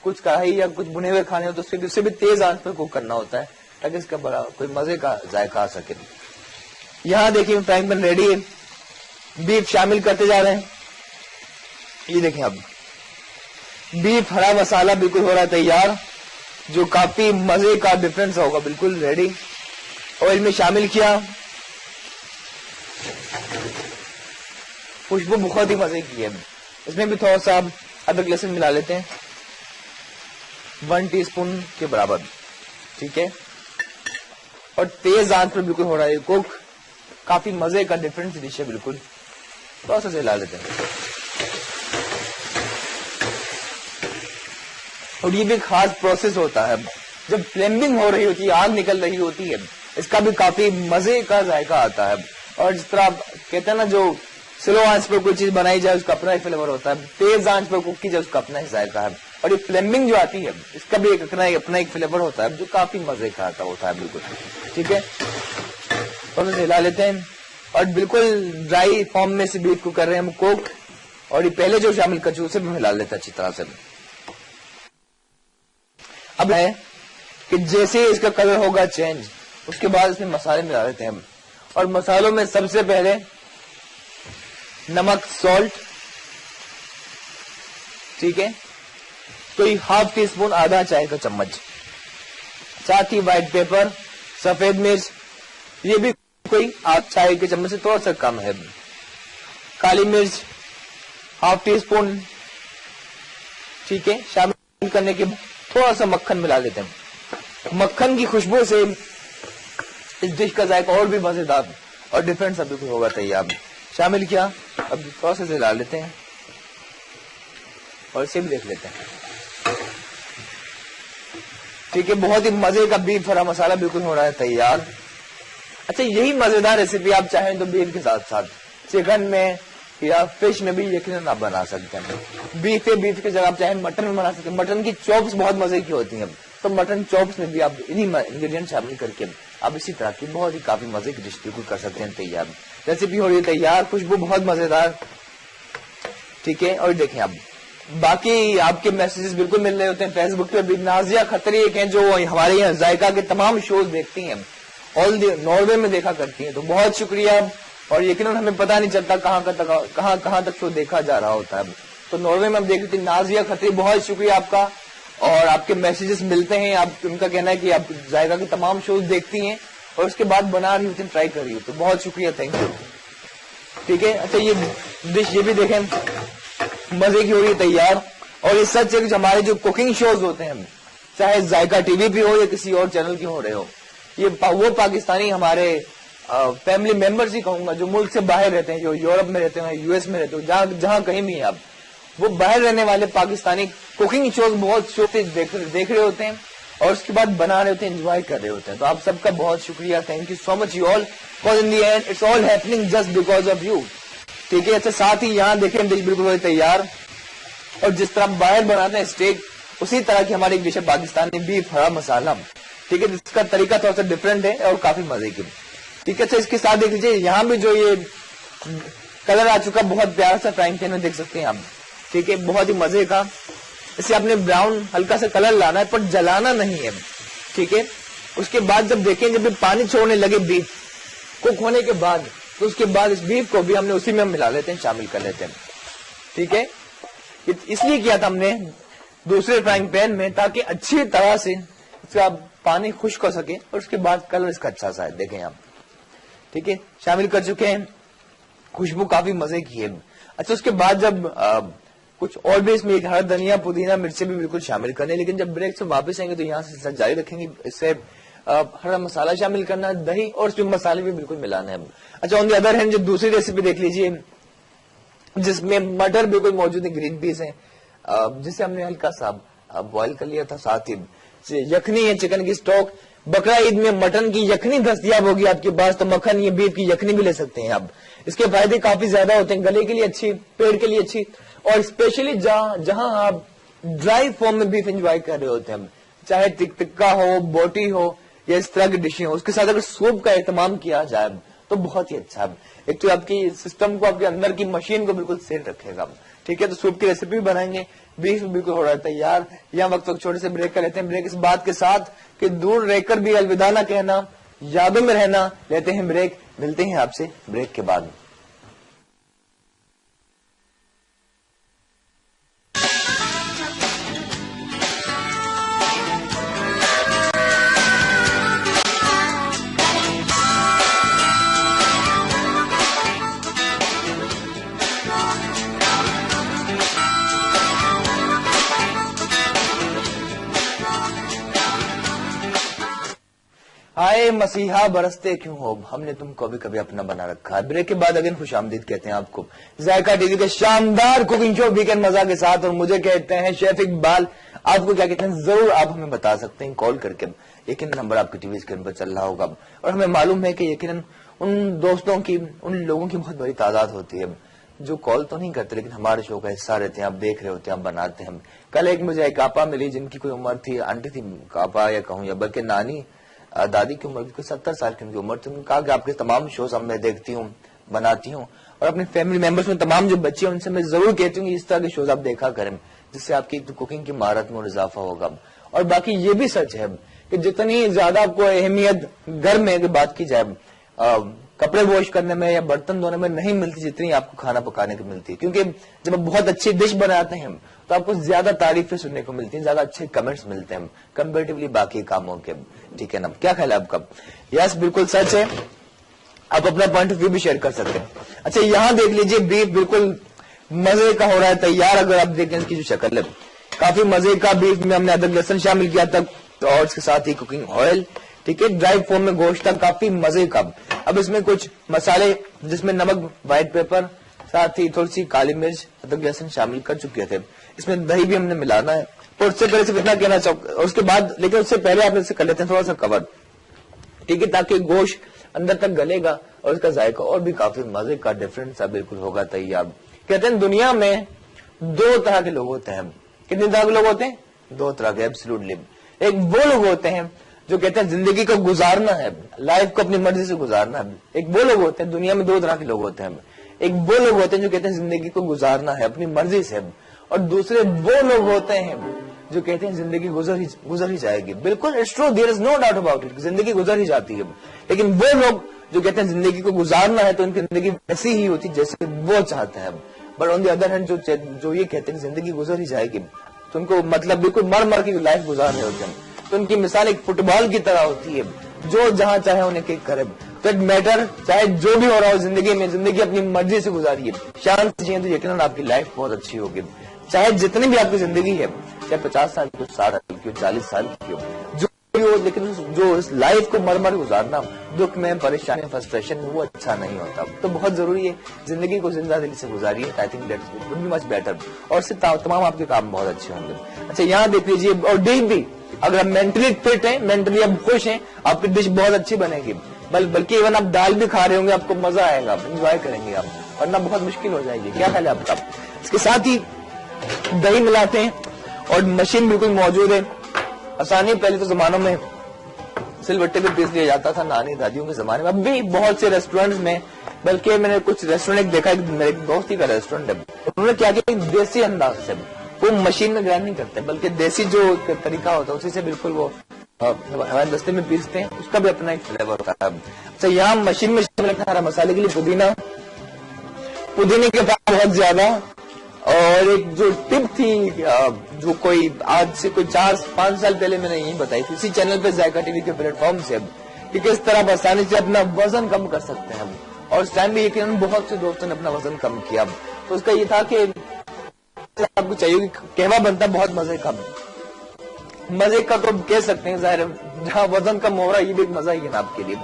कुछ कढ़ाई या कुछ बुने हुए खाने होते हैं उससे भी तेज आंच पे कुक करना होता है ताकि इसका बड़ा कोई मजे का जायका आ सके। यहाँ देखिए फ्राइंग पैन रेडी है, बीफ शामिल करते जा रहे हैं। ये देखें अब बीफ हरा मसाला बिल्कुल हो रहा है तैयार, जो काफी मजे का डिफरेंस होगा, बिल्कुल रेडी। ऑयल में शामिल किया, खुशबू बहुत ही मजे की है। इसमें भी थोड़ा सा अदरक लहसुन मिला लेते हैं, 1 टीस्पून के बराबर। ठीक है, और तेज आंच पर बिल्कुल हो रहा है कुक, काफी मजे का डिफरेंट डिश है बिल्कुल। थोड़ा सा हिला लेते हैं, और ये भी खास प्रोसेस होता है जब फ्लेमिंग हो रही होती है, आग निकल रही होती है, इसका भी काफी मजे का जायका आता है। और जिस तरह आप कहते हैं ना, जो स्लो आंच पर कोई चीज बनाई जाए उसका अपना ही फ्लेवर होता है, तेज आंच पर कुक की जाए उसका अपना ही जायका है, और ये फ्लेमिंग जो आती है इसका भी अपना एक फ्लेवर होता है जो काफी मजे का आता होता है बिल्कुल। ठीक है, और उसे हिला लेते हैं, और बिल्कुल ड्राई फॉर्म में से बीफ को कर रहे हैं हम कुक, और ये पहले जो शामिल कर चुके उसे भी हिला लेते हैं अच्छी तरह से। अब है कि जैसे इसका कलर होगा चेंज, उसके बाद इसमें मसाले मिला लेते हैं हम, और मसालों में सबसे पहले नमक, सॉल्ट, ठीक है, कोई ½ टीस्पून, आधा चाय का चम्मच, साथ ही व्हाइट पेपर, सफेद मिर्च, ये भी कोई ½ चाय के चम्मच से थोड़ा सा कम है, काली मिर्च ½ टीस्पून। ठीक है, शामिल करने के बाद थोड़ा सा मक्खन मिला लेते हैं। मक्खन की खुशबू से इस डिश का जायका और भी मजेदार और डिफरेंट सब कुछ होगा तैयार। शामिल किया, अब थोड़ा सा हिला लेते हैं और इसे भी देख लेते हैं। ठीक है, बहुत ही मजे का बीफ हरा मसाला बिल्कुल हो रहा है तैयार। अच्छा, यही मजेदार रेसिपी आप चाहें तो बीफ के साथ साथ चिकन में या फिश में भी यकीनन आप बना सकते हैं। बीफ है, बीफ की जगह आप चाहे मटन में बना सकते हैं। मटन की चॉप्स बहुत मजे की होती हैं, तो मटन चॉप्स में भी आप इन्हीं इंग्रेडिएंट शामिल करके आप इसी तरह की बहुत ही काफी मजे की डिश बिल्कुल कर सकते हैं तैयार। रेसिपी हो रही है तैयार, खुशबू बहुत मजेदार, ठीक है। और देखें आप बाकी आपके मैसेजेस बिल्कुल मिल रहे होते हैं फेसबुक पे भी। नाजिया खत्री एक हैं जो हमारे यहाँ जायका के तमाम शोज देखती हैं, ऑल नॉर्वे में देखा करती हैं, तो बहुत शुक्रिया। और यकीनन हमें पता नहीं चलता कहाँ तक शो देखा जा रहा होता है। तो नॉर्वे में हम देख रहे थे नाजिया खत्री, बहुत शुक्रिया आपका। और आपके मैसेजेस मिलते हैं, आप उनका कहना है कि आप जायका के तमाम शोज देखती हैं और उसके बाद बना रही होती हैं, ट्राई कर रही हो, तो बहुत शुक्रिया, थैंक यू, ठीक है। अच्छा ये डिश ये भी देखें, मजे की हो रही है तैयार। और ये सच है कि हमारे जो कुकिंग शोज होते हैं, चाहे जायका टीवी पे हो या किसी और चैनल की हो रहे हो, ये वो पाकिस्तानी हमारे फैमिली मेंबर्स ही कहूंगा जो मुल्क से बाहर रहते हैं, जो यूरोप में रहते हैं, यूएस में रहते हो, जहां कहीं भी है आप, वो बाहर रहने वाले पाकिस्तानी कुकिंग शोज बहुत शौक से देख रहे होते हैं और उसके बाद बना रहे होते हैं, एंजॉय कर रहे होते हैं। तो आप सबका बहुत शुक्रिया, thank you so much you all, because in the end it's all happening just because of you, ठीक है। अच्छा साथ ही यहाँ देखें डिश बिल्कुल तैयार, और जिस तरह बाहर बनाते हैं स्टेक, उसी तरह की हमारी डिश है पाकिस्तानी बीफ हरा मसाला, ठीक है, जिसका तरीका थोड़ा सा डिफरेंट है और काफी मजे की, ठीक है। अच्छा इसके साथ देख लीजिए यहाँ भी जो ये कलर आ चुका, बहुत प्यारा सा फ्राइंग पैन में देख सकते हैं आप, ठीक है, बहुत ही मजे का। इसे आपने ब्राउन हल्का सा कलर लाना है पर जलाना नहीं है, ठीक है। उसके बाद जब देखें, जब पानी छोड़ने लगे बीफ कुक होने के बाद, तो उसके बाद इस बीफ को भी हमने उसी में मिला लेते हैं, शामिल कर लेते हैं, ठीक है। इसलिए किया था हमने दूसरे फ्राइंग पैन में, ताकि अच्छी तरह से इसका पानी खुश्क हो सके और उसके बाद कलर इसका अच्छा सा है, देखें आप, ठीक है, शामिल कर चुके हैं। खुशबू काफी मजे की है। अच्छा उसके बाद जब कुछ और भी इसमें हरा धनिया पुदीना मिर्ची भी बिल्कुल शामिल करने, लेकिन जब ब्रेक से वापस आएंगे तो यहाँ से जारी रखेंगे। इससे हरा मसाला शामिल करना, दही और उसमें मसाले भी बिल्कुल मिलाना है। अच्छा ऑन द अदर हैंड जो दूसरी रेसिपी देख लीजिए, जिसमें मटर बिल्कुल मौजूद है, ग्रीन पीस है, जिसे हमने हल्का सा बॉईल कर लिया था। साथ ही यखनी है, चिकन की स्टॉक। बकरा ईद में मटन की यखनी दस्तयाब होगी आपके पास, तो मक्खन या बीफ की यखनी भी ले सकते हैं आप। इसके फायदे काफी ज्यादा होते हैं, गले के लिए अच्छी, पेट के लिए अच्छी, और स्पेशली जहां आप ड्राई फॉर्म में बीफ एंजॉय कर रहे होते हैं, चाहे टिक्का हो, बोटी हो या इस तरह की डिशें हो, उसके साथ अगर सूप का इस्तेमाल किया जाए तो बहुत ही अच्छा है। एक तो आपकी सिस्टम को, आपके अंदर की मशीन को बिल्कुल सेट रखेगा, ठीक है। तो सूप की रेसिपी बनाएंगे, बीफ बिल्कुल हो रहा है तैयार। यहाँ वक्त छोटे से ब्रेक कर लेते हैं। ब्रेक इस बात के साथ कि दूर रहकर भी अलविदा ना कहना, यादों में रहना। लेते हैं ब्रेक, मिलते हैं आपसे ब्रेक के बाद। हाय मसीहा बरसते क्यों हो, हमने तुमको भी कभी अपना बना रखा है। ब्रेक के बाद अगेन खुशामदीद कहते हैं आपको जायका टीवी के शानदार कुकिंग शो वीकेंड मजा के साथ, और मुझे कहते हैं शेफ इकबाल। आपको क्या कहते हैं जरूर आप हमें बता सकते हैं कॉल करके, यकीन नंबर आपकी टीवी स्क्रीन पर चल रहा होगा। और हमें मालूम है कि यकीन उन दोस्तों की, उन लोगों की बहुत बड़ी तादाद होती है जो कॉल तो नहीं करते लेकिन हमारे शो का हिस्सा रहते हैं, आप देख रहे होते हैं, आप बनाते हैं। कल एक मुझे एक आपा मिली जिनकी कोई उम्र थी, आंटी थी आपा या कहूँ, या बल्कि नानी दादी की उम्र की 70 साल की उनकी उम्र थी। उन्होंने कहा कि आपके तमाम शोज मैं देखती हूँ, बनाती हूँ, और अपने फैमिली मेंबर्स में तमाम जो बच्चे हैं उनसे मैं जरूर कहती हूँ इस तरह के शोज आप देखा करें, जिससे आपकी कुकिंग की महारत में इजाफा होगा। और बाकी ये भी सच है कि जितनी ज्यादा आपको अहमियत घर में अगर बात की जाए कपड़े वॉश करने में या बर्तन धोने में नहीं मिलती, जितनी आपको खाना पकाने की मिलती है। क्योंकि जब आप बहुत अच्छी डिश बनाते हैं तो आपको ज्यादा तारीफें सुनने को मिलती हैं, ज्यादा अच्छे कमेंट्स मिलते हैं कंपेरेटिवली बाकी कामों के, ठीक है ना। क्या ख्याल है आपका? यस बिल्कुल सच है, आप अपना पॉइंट ऑफ व्यू भी शेयर कर सकते हैं। अच्छा यहाँ देख लीजिए बीफ बिल्कुल मजे का हो रहा है तैयार। अगर आप देखें इसकी जो शक्ल है, काफी मजे का बीफ में हमने अदरक लहसुन शामिल किया था, तो और इसके साथ ही कुकिंग ऑयल, ठीक है, ड्राई फॉर्म में गोश्त था, काफी मजे का। अब इसमें कुछ मसाले जिसमें नमक, व्हाइट पेपर, साथ ही थोड़ी सी काली मिर्च, अदरक लहसुन शामिल कर चुके थे। इसमें दही भी हमने मिलाना है, और उससे पहले सिर्फ इतना कहना चाहूँ, उसके बाद लेकिन उससे पहले आप इसे कर लेते हैं थोड़ा सा कवर, ठीक है, ताकि गोश्त अंदर तक गलेगा और उसका जायका और भी काफी मजे का डिफरेंट सा बिल्कुल होगा तैयार। कहते हैं दुनिया में दो तरह के लोग होते हैं। कितने तरह के लोग होते हैं? दो तरह के, एब्सोल्युटली। एक वो लोग होते हैं जो कहते हैं जिंदगी को गुजारना है, लाइफ को अपनी मर्जी से गुजारना है। एक वो लोग होते हैं, दुनिया में दो तरह के लोग होते हैं। एक वो लोग होते हैं जो कहते हैं जिंदगी को गुजारना है अपनी मर्जी से, और दूसरे वो लोग होते हैं जो कहते हैं जिंदगी गुजर ही जाएगी। बिल्कुल it's true, there is no doubt about it, जिंदगी गुजर ही जाती है। लेकिन वो लोग जो कहते हैं जिंदगी को गुजारना है तो उनकी जिंदगी वैसी ही होती जैसे वो चाहते हैं। But on the other hand जो ये कहते हैं जिंदगी गुजर ही जाएगी, तो उनको मतलब बिल्कुल मर की लाइफ गुजार रहे होते हैं। तो उनकी मिसाल एक फुटबॉल की तरह होती है, जो जहां चाहे उन्हें किक करे। तो इट मैटर चाहे जो भी हो रहा हो जिंदगी में, जिंदगी अपनी मर्जी से गुजारिए, शांत से जिए, तो यकीनन आपकी लाइफ बहुत अच्छी होगी। चाहे जितनी भी आपकी जिंदगी है, चाहे 50 साल की हो, 60 साल की हो, 40 साल की हो, जो भी हो, लेकिन जो इस लाइफ को मर गुजारना, दुख में, परेशानी, फ्रस्ट्रेशन में, वो अच्छा नहीं होता। तो बहुत जरूरी है जिंदगी को जिंदा दिली से गुजारिए। I think that would be much better, और इससे तमाम आपके काम बहुत अच्छे होंगे। अच्छा, यहाँ देख लीजिए, और डीप भी, अगर आप मेंटली फिट हैं, मेंटली आप खुश हैं, आपकी डिश बहुत अच्छी बनेगी। बल्कि इवन आप दाल भी खा रहे होंगे, आपको मजा आएगा, आप एंजॉय करेंगे आप, वरना बहुत मुश्किल हो जाएगी। क्या ख्याल है आपका? इसके साथ ही दही मिलाते हैं, और मशीन बिल्कुल मौजूद है, आसानी। पहले तो जमानों में सिलबट्टे पे पीस लिया जाता था, नानी दादियों के जमाने में। अब भी बहुत से रेस्टोरेंट्स में, बल्कि मैंने कुछ रेस्टोरेंट देखा, मेरे दोस्त ही का रेस्टोरेंट है, उन्होंने क्या किया, देसी अंदाज से वो मशीन में ग्राइंड नहीं करते, बल्कि देसी जो तरीका होता है उसी से बिल्कुल वो हमारे दस्ते में पीसते हैं, उसका भी अपना एक फ्लेवर होता है। अच्छा, यहाँ मशीन में शामिल है हरा मसाले के लिए पुदीने के पास बहुत ज्यादा। और एक जो टिप थी, जो कोई आज से कोई 4-5 साल पहले मैंने यही बताई थी इसी चैनल पे, जायका टीवी के प्लेटफॉर्म से, कि किस तरह आप आसानी से अपना वजन कम कर सकते हैं। और उस टाइम भी यकीनन बहुत से दोस्तों ने अपना वजन कम किया। तो उसका ये था कि आपको चाहिए कि कहवा बनता बहुत मजे का तो कह सकते हैं, जाहिर है जहाँ वजन कम हो रहा है, ये भी एक मजा ही है ना आपके लिए,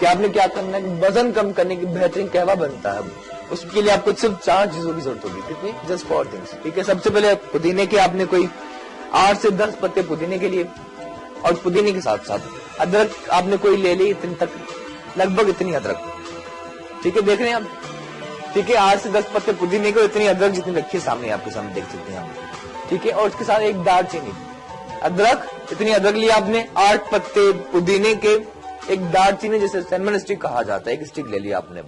कि आपने क्या करना है, वजन कम करने की बेहतरीन कहवा बनता है। उसके लिए आपको सिर्फ 4 चीजों की जरूरत होगी। कितनी? Just 4 things. ठीक है, सबसे पहले पुदीने के आपने कोई 8 से 10 पत्ते पुदीने के लिए, और पुदीने के साथ साथ अदरक आपने कोई ले ली, इतनी तक, लगभग इतनी अदरक। ठीक है, देख रहे हैं आप? ठीक है, 8 से 10 पत्ते पुदीने को, इतनी अदरक जितनी रखी है सामने, आपके सामने देख सकते हैं आप। ठीक है, और उसके साथ एक दालचीनी, अदरक, इतनी अदरक लिया आपने, 8 पत्ते पुदीने के, एक दालचीनी जिसे सिनेमन स्टिक कहा जाता है, एक स्टिक ले लिया आपने।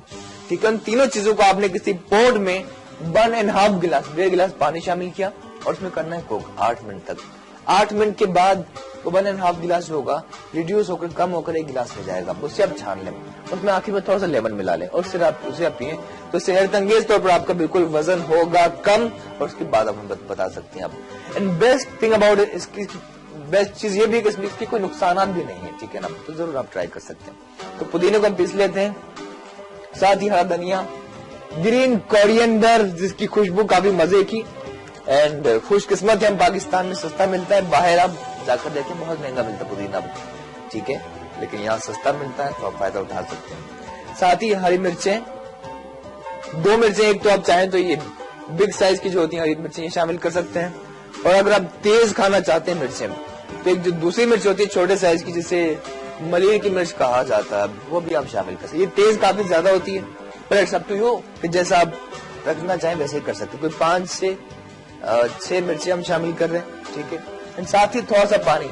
ठीक है, उन तीनों चीजों को आपने किसी पॉट में 1.5 गिलास, 1.5 गिलास पानी शामिल किया, और उसमें करना है कुक 8 मिनट तक। 8 मिनट के बाद वो 1.5 गिलास होगा, रिड्यूस होकर कम होकर 1 गिलास हो जाएगा। उससे आप छान लें, उसमें आखिर में थोड़ा सा लेमन मिला लें, और फिर आप उसे पिए, तो सेहतअंगेज तौर पर आपका बिल्कुल वजन होगा कम, और उसके बाद आप हम बता सकते हैं आप। एंड बेस्ट थिंग अबाउट इसकी बेस्ट चीज ये भी है कि इसकी कोई नुकसान भी नहीं है। ठीक है ना, तो जरूर आप ट्राई कर सकते हैं। तो पुदीने को हम पीस लेते हैं, साथ ही हरा धनिया, ग्रीन कोरिएंडर जिसकी खुशबू काफी मजे की। एंड खुशकिस्मत है हम पाकिस्तान में सस्ता मिलता है, बाहर आप जाकर देखें बहुत महंगा मिलता है पुदीना। ठीक है, लेकिन यहाँ सस्ता मिलता है तो आप फायदा उठा सकते हैं। साथ ही हरी मिर्चें, 2 मिर्चें, एक तो आप चाहें तो ये बिग साइज की जो होती है हरी मिर्चें शामिल कर सकते हैं। और अगर आप तेज खाना चाहते हैं मिर्चें, तो एक जो दूसरी मिर्च होती है छोटे साइज की, जिसे मलेर की मिर्च कहा जाता है, वो भी आप शामिल कर सकते हैं। ये तेज काफी ज्यादा होती है, पर इट्स अप टू यू कि जैसा आप रखना चाहें वैसे ही कर सकते हैं। कोई 5 से 6 मिर्ची हम शामिल कर रहे हैं। ठीक है, साथ ही थोड़ा सा पानी।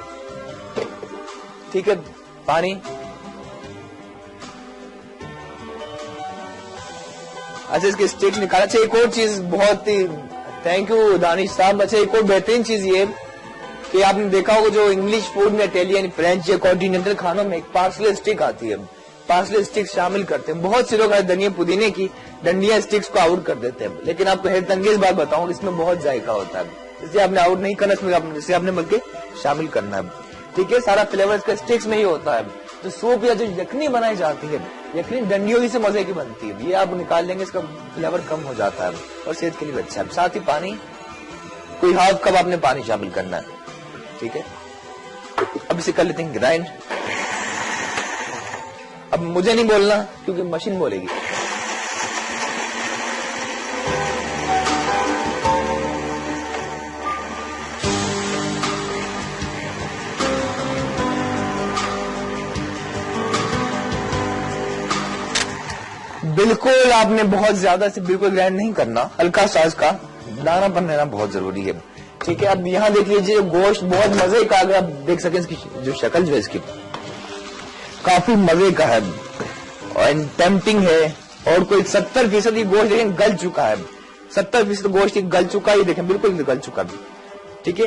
ठीक है, पानी। अच्छा, इसके स्टिक निकाला। अच्छा, एक और चीज बहुत ही, थैंक यू दानिश साहब। अच्छा, एक और बेहतरीन चीज ये कि आपने देखा होगा जो इंग्लिश फूड में, इटालियन, फ्रेंच या कॉन्टिनेंटल खानों में एक पार्सले स्टिक आती है, पार्सले स्टिक शामिल करते हैं। बहुत से लोग धनिया पुदीने की डंडिया स्टिक्स को आउट कर देते हैं, लेकिन आपको हैरतअंगेज बात बताऊं, इसमें बहुत जायका होता है, इसलिए आपने आउट नहीं करना, इसमें इसे आपने बल्कि शामिल करना है। ठीक है, सारा फ्लेवर इसका स्टिक्स में ही होता है। जो सूप या जो यखनी बनाई जाती है, यखनी डंडियों ही से मजे की बनती है, ये आप निकाल लेंगे, इसका फ्लेवर कम हो जाता है और सेहत के लिए अच्छा है। साथ ही पानी, कोई 1/2 कप आपने पानी शामिल करना है। ठीक है, अब इसे कर लेते हैं ग्राइंड। अब मुझे नहीं बोलना क्योंकि मशीन बोलेगी। बिल्कुल आपने बहुत ज्यादा से बिल्कुल ग्राइंड नहीं करना, हल्का सा इसका दानापन रहना बहुत जरूरी है। ठीक है, अब यहाँ देख लीजिए गोश्त बहुत मजे का, अगर आप देख सकें इसकी जो शक्ल जो है इसकी काफी मजे का है और टेम्पटिंग है। और कोई 70% गोश्त देखें गल चुका है, 70% गोश्त गल चुका ही देखें, बिल्कुल गल चुका भी। ठीक है,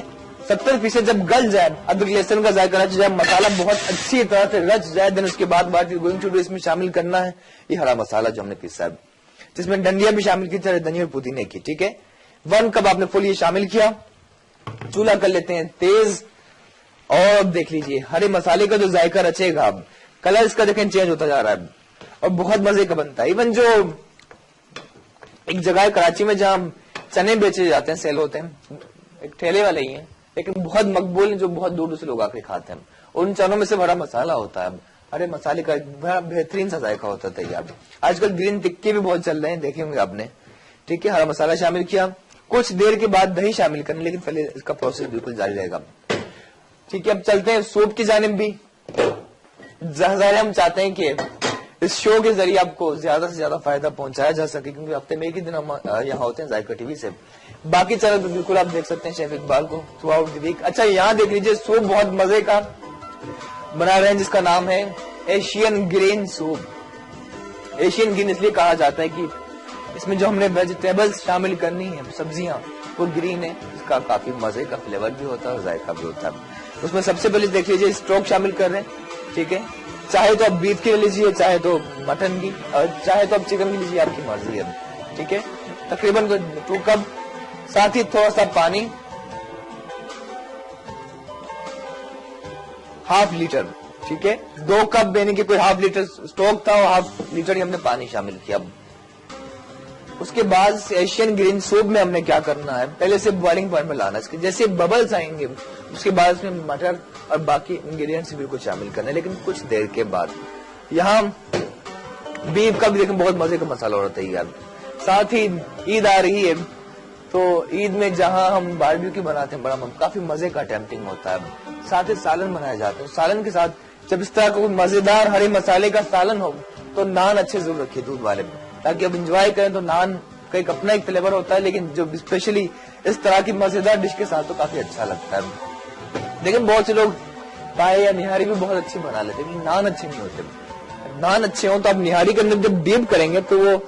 70% जब गल जाए, अदरक लहसुन का जायका रच जाए, मसाला बहुत अच्छी तरह से रच जाए, देन उसके बाद गोइंग टू डू इसमें शामिल करना है ये हरा मसाला जो हमने पीसा है, जिसमें डंडिया भी शामिल की, धनिया और पुदीने की। ठीक है, 1 कप आपने फुल ये शामिल किया, चूल्हा कर लेते हैं तेज। और देख लीजिए हरे मसाले का जो जायका रचेगा, अब कलर इसका देखें चेंज होता जा रहा है और बहुत मजे का बनता है। इवन जो एक जगह है कराची में जहां चने बेचे जाते हैं, सेल होते हैं, एक ठेले वाले ही हैं, लेकिन बहुत मकबूल है, जो बहुत दूर दूर से लोग आके खाते हैं। उन चनों में से बड़ा मसाला होता है, हरे मसाले का बड़ा बेहतरीन सा जायका होता है तैयार। आजकल ग्रीन टिक्के भी बहुत चल रहे हैं, देखे होंगे आपने। ठीक है, हरा मसाला शामिल किया, कुछ देर के बाद दही शामिल करना, लेकिन पहले इसका प्रोसेस बिल्कुल जारी रहेगा। ठीक है, अब चलते हैं सूप की जानिब भी। ज़ाहिर हम चाहते हैं कि इस शो के जरिए आपको ज्यादा से ज्यादा फायदा पहुंचाया जा सके, क्योंकि हफ्ते में एक ही दिन हम यहाँ होते हैं जायका टीवी से। बाकी चैनल पर बिल्कुल आप देख सकते हैं शेफ इकबाल को थ्रू आउट द वीक। अच्छा, यहाँ देख लीजिए सूप बहुत मजे का बना रहे हैं, जिसका नाम है Asian green soup. Asian green इसलिए कहा जाता है कि इसमें जो हमने वेजिटेबल्स शामिल करनी है, सब्जियां, वो ग्रीन है, इसका काफी मजे का फ्लेवर भी होता है और जायका भी होता है। उसमें सबसे पहले देख लीजिए स्टॉक शामिल कर रहे हैं। ठीक है, चाहे तो आप बीफ की लीजिए, चाहे तो मटन की, और चाहे तो आप चिकन की लीजिए, आपकी मर्जी है। ठीक है, तकरीबन 2 कप, साथ ही थोड़ा सा पानी, ½ लीटर। ठीक है, 2 कप यानी कि कोई ½ लीटर स्टॉक था और ½ लीटर ही हमने पानी शामिल किया। उसके बाद एशियन ग्रीन सूप में हमने क्या करना है, पहले से बॉइलिंग पॉइंट में लाना है, जैसे बबल्स आएंगे उसके बाद उसमें मटर और बाकी इंग्रेडिएंट्स बिल्कुल शामिल करना है, लेकिन कुछ देर के बाद। यहाँ बीफ का भी देखें बहुत मजे का मसाला हो रहा है तैयार। साथ ही ईद आ रही है, तो ईद में जहां हम बारबेक्यू बनाते हैं, बड़ा काफी मजे का टेम्पटिंग होता है। साथ ही सालन बनाया जाता है, सालन के साथ जब इस तरह का मजेदार हरे मसाले का सालन हो तो नान अच्छे जरूर रखिए दूध वाले में, ताकि अब इंजॉय करें। तो नान का एक अपना एक फ्लेवर होता है, लेकिन जो स्पेशली इस तरह की मजेदार डिश के साथ तो काफी अच्छा लगता है। लेकिन बहुत से लोग पाए या निहारी भी बहुत अच्छी बना लेते हैं, लेकिन नान अच्छे नहीं होते। नान अच्छे हो तो आप निहारी के अंदर जब डीप करेंगे तो वो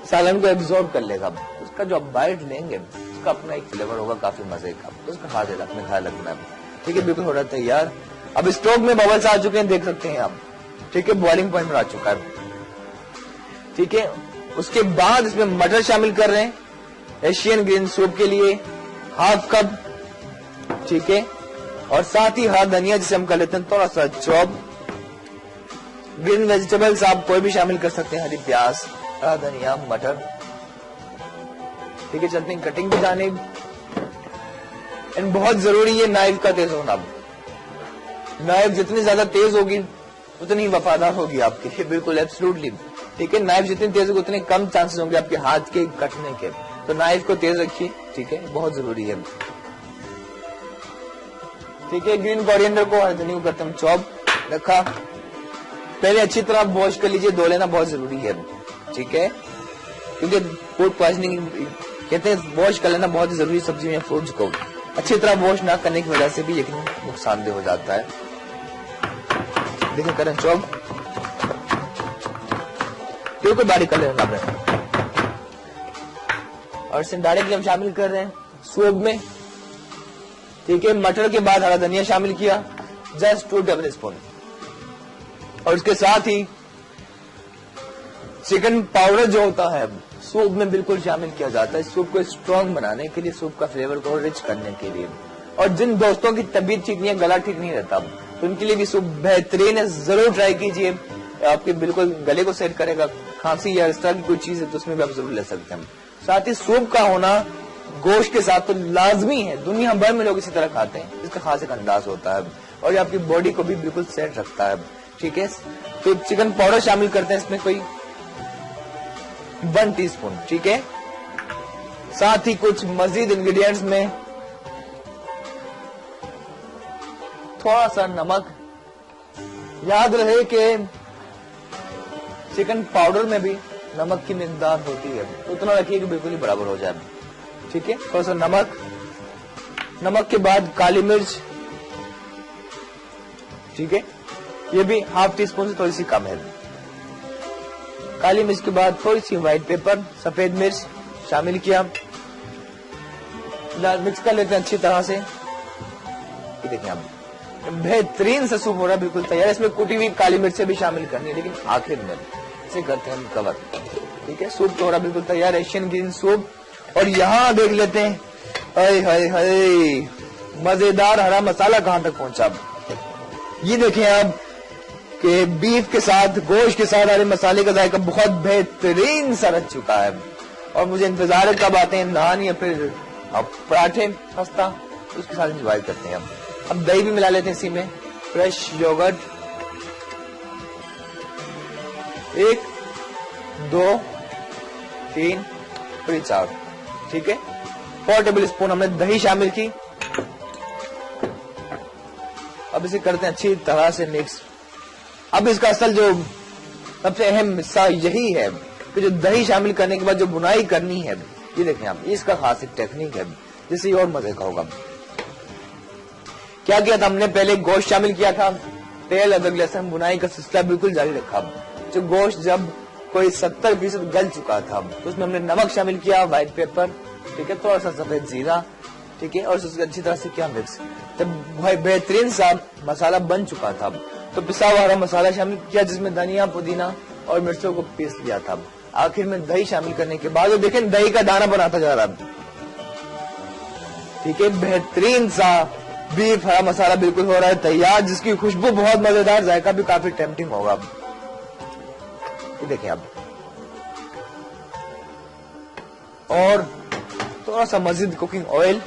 सालन को एब्जॉर्ब कर लेगा, उसका जो आप बाइट लेंगे उसका अपना एक फ्लेवर होगा काफी मजे का, तो उसका हाथ अपने ख्याल रखना है। ठीक है, बिल्कुल हो रहा है तैयार। अब स्टोव में बबल्स आ चुके हैं, देख सकते हैं आप। ठीक है, बॉइलिंग पॉइंट पर आ चुका है। ठीक है, उसके बाद इसमें मटर शामिल कर रहे हैं एशियन ग्रीन सूप के लिए ½ कप। ठीक है, और साथ ही हरा धनिया जिसे हम कर लेते हैं थोड़ा सा चॉप। ग्रीन वेजिटेबल्स आप कोई भी शामिल कर सकते हैं, हरी प्याज, हरा धनिया, मटर। ठीक है, चलते हैं कटिंग की जानिब। एंड बहुत जरूरी है नाइफ का तेज होना। नाइफ जितनी ज्यादा तेज होगी उतनी वफादार होगी आपके लिए, बिल्कुल एब्सोल्युटली। ठीक है, नाइफ जितनी तेज होगी उतने कम चांसेस होंगे आपके हाथ के कटने के, तो नाइफ को तेज रखिए। ठीक है, बहुत जरूरी है। ठीक है, ग्रीन कोरिएंडर को हर धनिया को करते हम चॉप रखा। पहले अच्छी तरह वॉश कर लीजिए, धो लेना बहुत जरूरी है। ठीक है, क्योंकि फूड पॉइजनिंग कहते हैं वॉश कर लेना बहुत जरूरी है। सब्जी में फ्रूट्स को अच्छी तरह वॉश ना करने की वजह से भी यकीन नुकसानदेह हो जाता है। देखिए करें चॉप, बिल्कुल बारीक कर लेना आपने, और इसे डायरेक्टली हम शामिल कर रहे हैं सूप में। ठीक है, मटर के बाद हरा धनिया शामिल किया, जस्ट 2 टेबल स्पून, और इसके साथ ही चिकन पाउडर जो होता है सूप में बिल्कुल शामिल किया जाता है, सूप को स्ट्रॉन्ग बनाने के लिए, सूप का फ्लेवर को रिच करने के लिए। और जिन दोस्तों की तबीयत ठीक नहीं है, गला ठीक नहीं रहता, तो उनके लिए भी सूप बेहतरीन है, जरूर ट्राई कीजिए। आपके बिल्कुल गले को सेट करेगा। खांसी या इस तरह की कोई चीज है तो उसमें भी आप जरूर ले सकते हैं। साथ ही सूप का होना गोश्त के साथ तो लाजमी है, दुनिया भर में लोग इसी तरह खाते हैं, इसका खास एक अंदाज होता है और ये आपकी बॉडी को भी बिल्कुल सेट रखता है। ठीक है, तो चिकन पाउडर शामिल करते हैं इसमें कोई 1 टीस्पून। ठीक है, साथ ही कुछ मजीद इंग्रेडिएंट्स में थोड़ा सा नमक। याद रहे कि चिकन पाउडर में भी नमक की मिकदार होती है उतना रखिए कि बिल्कुल ही बराबर हो जाए। ठीक है, थोड़ा सा नमक, नमक के बाद काली मिर्च, ठीक है, ये भी हाफ टी स्पून से थोड़ी सी कम है। काली मिर्च के बाद थोड़ी सी व्हाइट पेपर, सफेद मिर्च शामिल किया, मिक्स कर लेते हैं अच्छी तरह से। ये देखें आप, बेहतरीन सा सूप हो रहा है, बिल्कुल तैयार। इसमें कुटी हुई काली मिर्च भी शामिल करनी है, लेकिन आखिर में इसे करते हैं हम कवर। ठीक है, सूप तो हो रहा बिल्कुल तैयार, एशियन ग्रीन सूप। और यहाँ देख लेते हैं, हाय हाय हाय, मजेदार हरा मसाला कहां तक पहुंचा। ये देखें आप कि बीफ के साथ, गोश्त के साथ हरे मसाले का जायका बहुत बेहतरीन सा रच चुका है। और मुझे इंतजार है कब आते हैं नान या फिर पराठे खस्ता, उसके साथ एंजॉय करते हैं। अब दही भी मिला लेते हैं इसी में, फ्रेश योगर्ट, 1 2 3 और 4। ठीक है, 4 टेबल स्पून हमने दही शामिल की। अब इसे करते हैं अच्छी तरह से मिक्स। अब इसका असल जो सबसे अहम हिस्सा यही है कि जो दही शामिल करने के बाद जो बुनाई करनी है, ये देखें आप, इसका खास एक टेक्निक है जिससे और मजे का होगा। क्या किया था हमने, पहले गोश्त शामिल किया था, तेल, अदरक, लहसुन, बुनाई का सिलसिला बिल्कुल जारी रखा। जो गोश्त जब कोई 70% गल चुका था तो उसमें हमने नमक शामिल किया, व्हाइट पेपर, ठीक है, थोड़ा सा सफेद जीरा, ठीक है, और उसको अच्छी तरह से किया मिक्स। जब बेहतरीन सा मसाला बन चुका था तो पिसा हुआ हरा मसाला शामिल किया, जिसमें धनिया, पुदीना और मिर्चों को पीस लिया था। आखिर में दही शामिल करने के बाद देखें दही का दाना बनाता जा रहा है। ठीक है, बेहतरीन सा बीफ हरा मसाला बिल्कुल हो रहा है तैयार, जिसकी खुशबू बहुत मजेदार, जायका भी काफी टेम्पटिंग होगा। ये देखें आप, और थोड़ा सा मजीद कुकिंग ऑयल,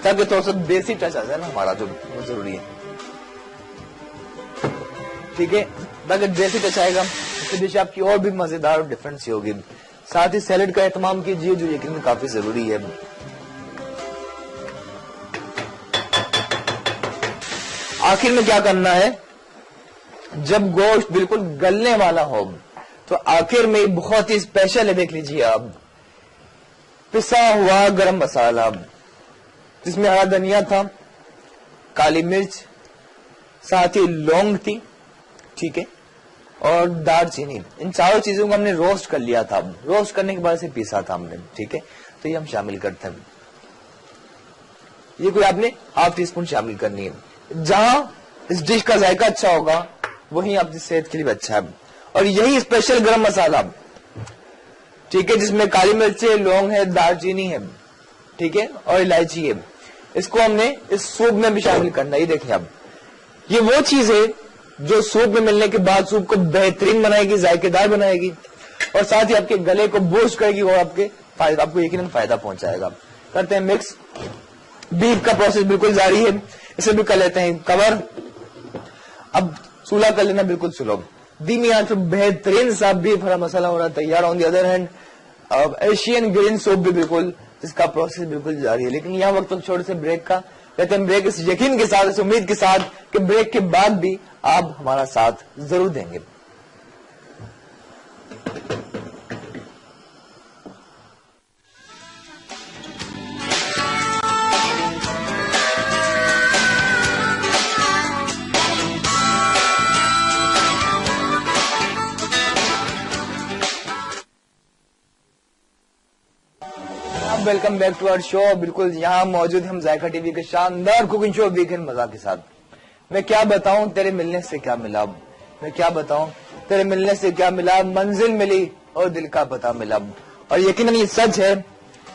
ताकि थोड़ा सा देसी टच आ जाए ना हमारा, जो जरूरी है। ठीक है, ताकि देसी टच आएगा तो डिश आपकी और भी मजेदार और डिफरेंट सी होगी। साथ ही सैलेड का एहतमाम कीजिए, जो यकीनन काफी जरूरी है। आखिर में क्या करना है, जब गोश्त बिल्कुल गलने वाला हो तो आखिर में बहुत ही स्पेशल है, देख लीजिए आप, पिसा हुआ गरम मसाला, जिसमें हरा धनिया था, काली मिर्च, साथ ही लौंग थी, ठीक है, और दालचीनी। इन चारों चीजों को हमने रोस्ट कर लिया था। रोस्ट करने के बाद से पीसा था हमने, ठीक है, तो ये हम शामिल करते हैं। ये कोई आपने हाफ टी स्पून शामिल करनी है। जहां इस डिश का जायका अच्छा होगा वहीं आपकी सेहत के लिए अच्छा है। और यही स्पेशल गरम मसाला, ठीक है, जिसमें काली मिर्च है, लौंग है, दालचीनी है, ठीक है, और इलायची है, इसको हमने इस सूप में भी शामिल करना है। ये देखिए आप, ये वो चीज है जो सूप में मिलने के बाद सूप को बेहतरीन बनाएगी, जायकेदार बनाएगी, और साथ ही आपके गले को बूस्ट करेगी और आपको यकीनन फायदा पहुंचाएगा। करते हैं मिक्स। बीफ का प्रोसेस बिल्कुल जारी है, इसे भी कर लेते हैं कवर। अब चूल्हा कर लेना बिल्कुल स्लो, धीमी आंच पर बेहतरीन सा बीफ हरा मसाला हो रहा है तैयार। On the other hand Asian green soup भी बिल्कुल, इसका प्रोसेस बिल्कुल जारी है। लेकिन यहाँ वक्त छोटे से ब्रेक का लेते हैं, ब्रेक इस यकीन के साथ, इस उम्मीद के साथ कि ब्रेक के बाद भी आप हमारा साथ जरूर देंगे। Welcome back to our show. बिल्कुल यहाँ मौजूद हम जायका टीवी के शानदार कुकिंग शो वीकेंड मजा के साथ। मैं क्या बताऊं तेरे मिलने से क्या मिला, मैं क्या बताऊं तेरे मिलने से क्या मिला, मंजिल मिली और दिल का पता मिला। और यकीनन ये सच है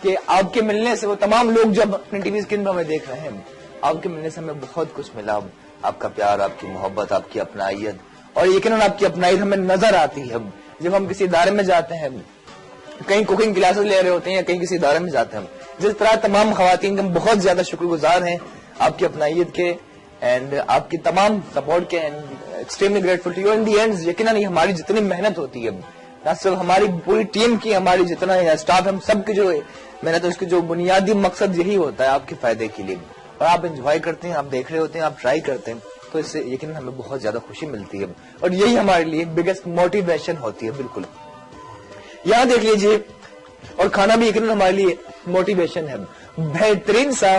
कि आपके मिलने से वो तमाम लोग जब अपने टीवी स्क्रीन पर हमें देख रहे हैं, आपके मिलने से हमें बहुत कुछ मिला। आपका प्यार, आपकी मोहब्बत, आपकी अपनाइयत, और यकीनन आपकी अपनाइयत हमें नजर आती है जब हम किसी इदारे में जाते हैं, कहीं कुकिंग क्लासेस ले रहे होते हैं या कहीं किसी इदारे में जाते हैं। जिस तरह तमाम खवातीन के हम बहुत ज्यादा शुक्रगुजार हैं आपकी अपनाइयत के एंड आपकी तमाम सपोर्ट के, and extremely grateful to you. In the end यकीनन हमारी जितनी मेहनत होती है, ना सिर्फ हमारी पूरी टीम की, हमारी जितना स्टाफ, हम सबकी जो मेहनत है, उसकी जो बुनियादी मकसद यही होता है आपके फायदे के लिए। और आप एंजॉय करते हैं, आप देख रहे होते हैं, आप ट्राई करते हैं, तो इससे यकीनन हमें बहुत ज्यादा खुशी मिलती है और यही हमारे लिए बिगेस्ट मोटिवेशन होती है। बिल्कुल यहाँ देख लीजिए, और खाना भी यकीनन हमारे लिए मोटिवेशन है। बेहतरीन सा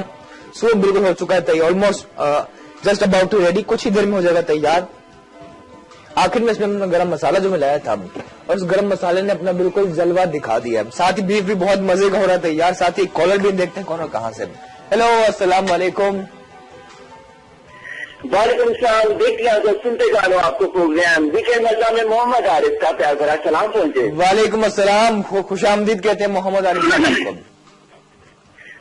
सूप बिल्कुल हो चुका है तैयार, almost just about to ready, कुछ ही देर में हो जाएगा तैयार। आखिर में इसमें हमने गरम मसाला जो मिलाया था, और उस गरम मसाले ने अपना बिल्कुल जलवा दिखा दिया। साथ ही बीफ भी बहुत मजे का हो रहा है तैयार। साथ ही कॉलर भी देखते हैं कौन और कहां से। हेलो, अस्सलाम वालेकुम। वालेकुम सलाम। देख लिया तो सुनते जा रहा हूँ आपको प्रोग्राम वीकेंड मजा में मोहम्मद आरिफ का प्यार भरा सलाम पहुंचे। वालेकुम अस्सलाम, खुशामदीद कहते हैं मोहम्मद आरिफ साहब।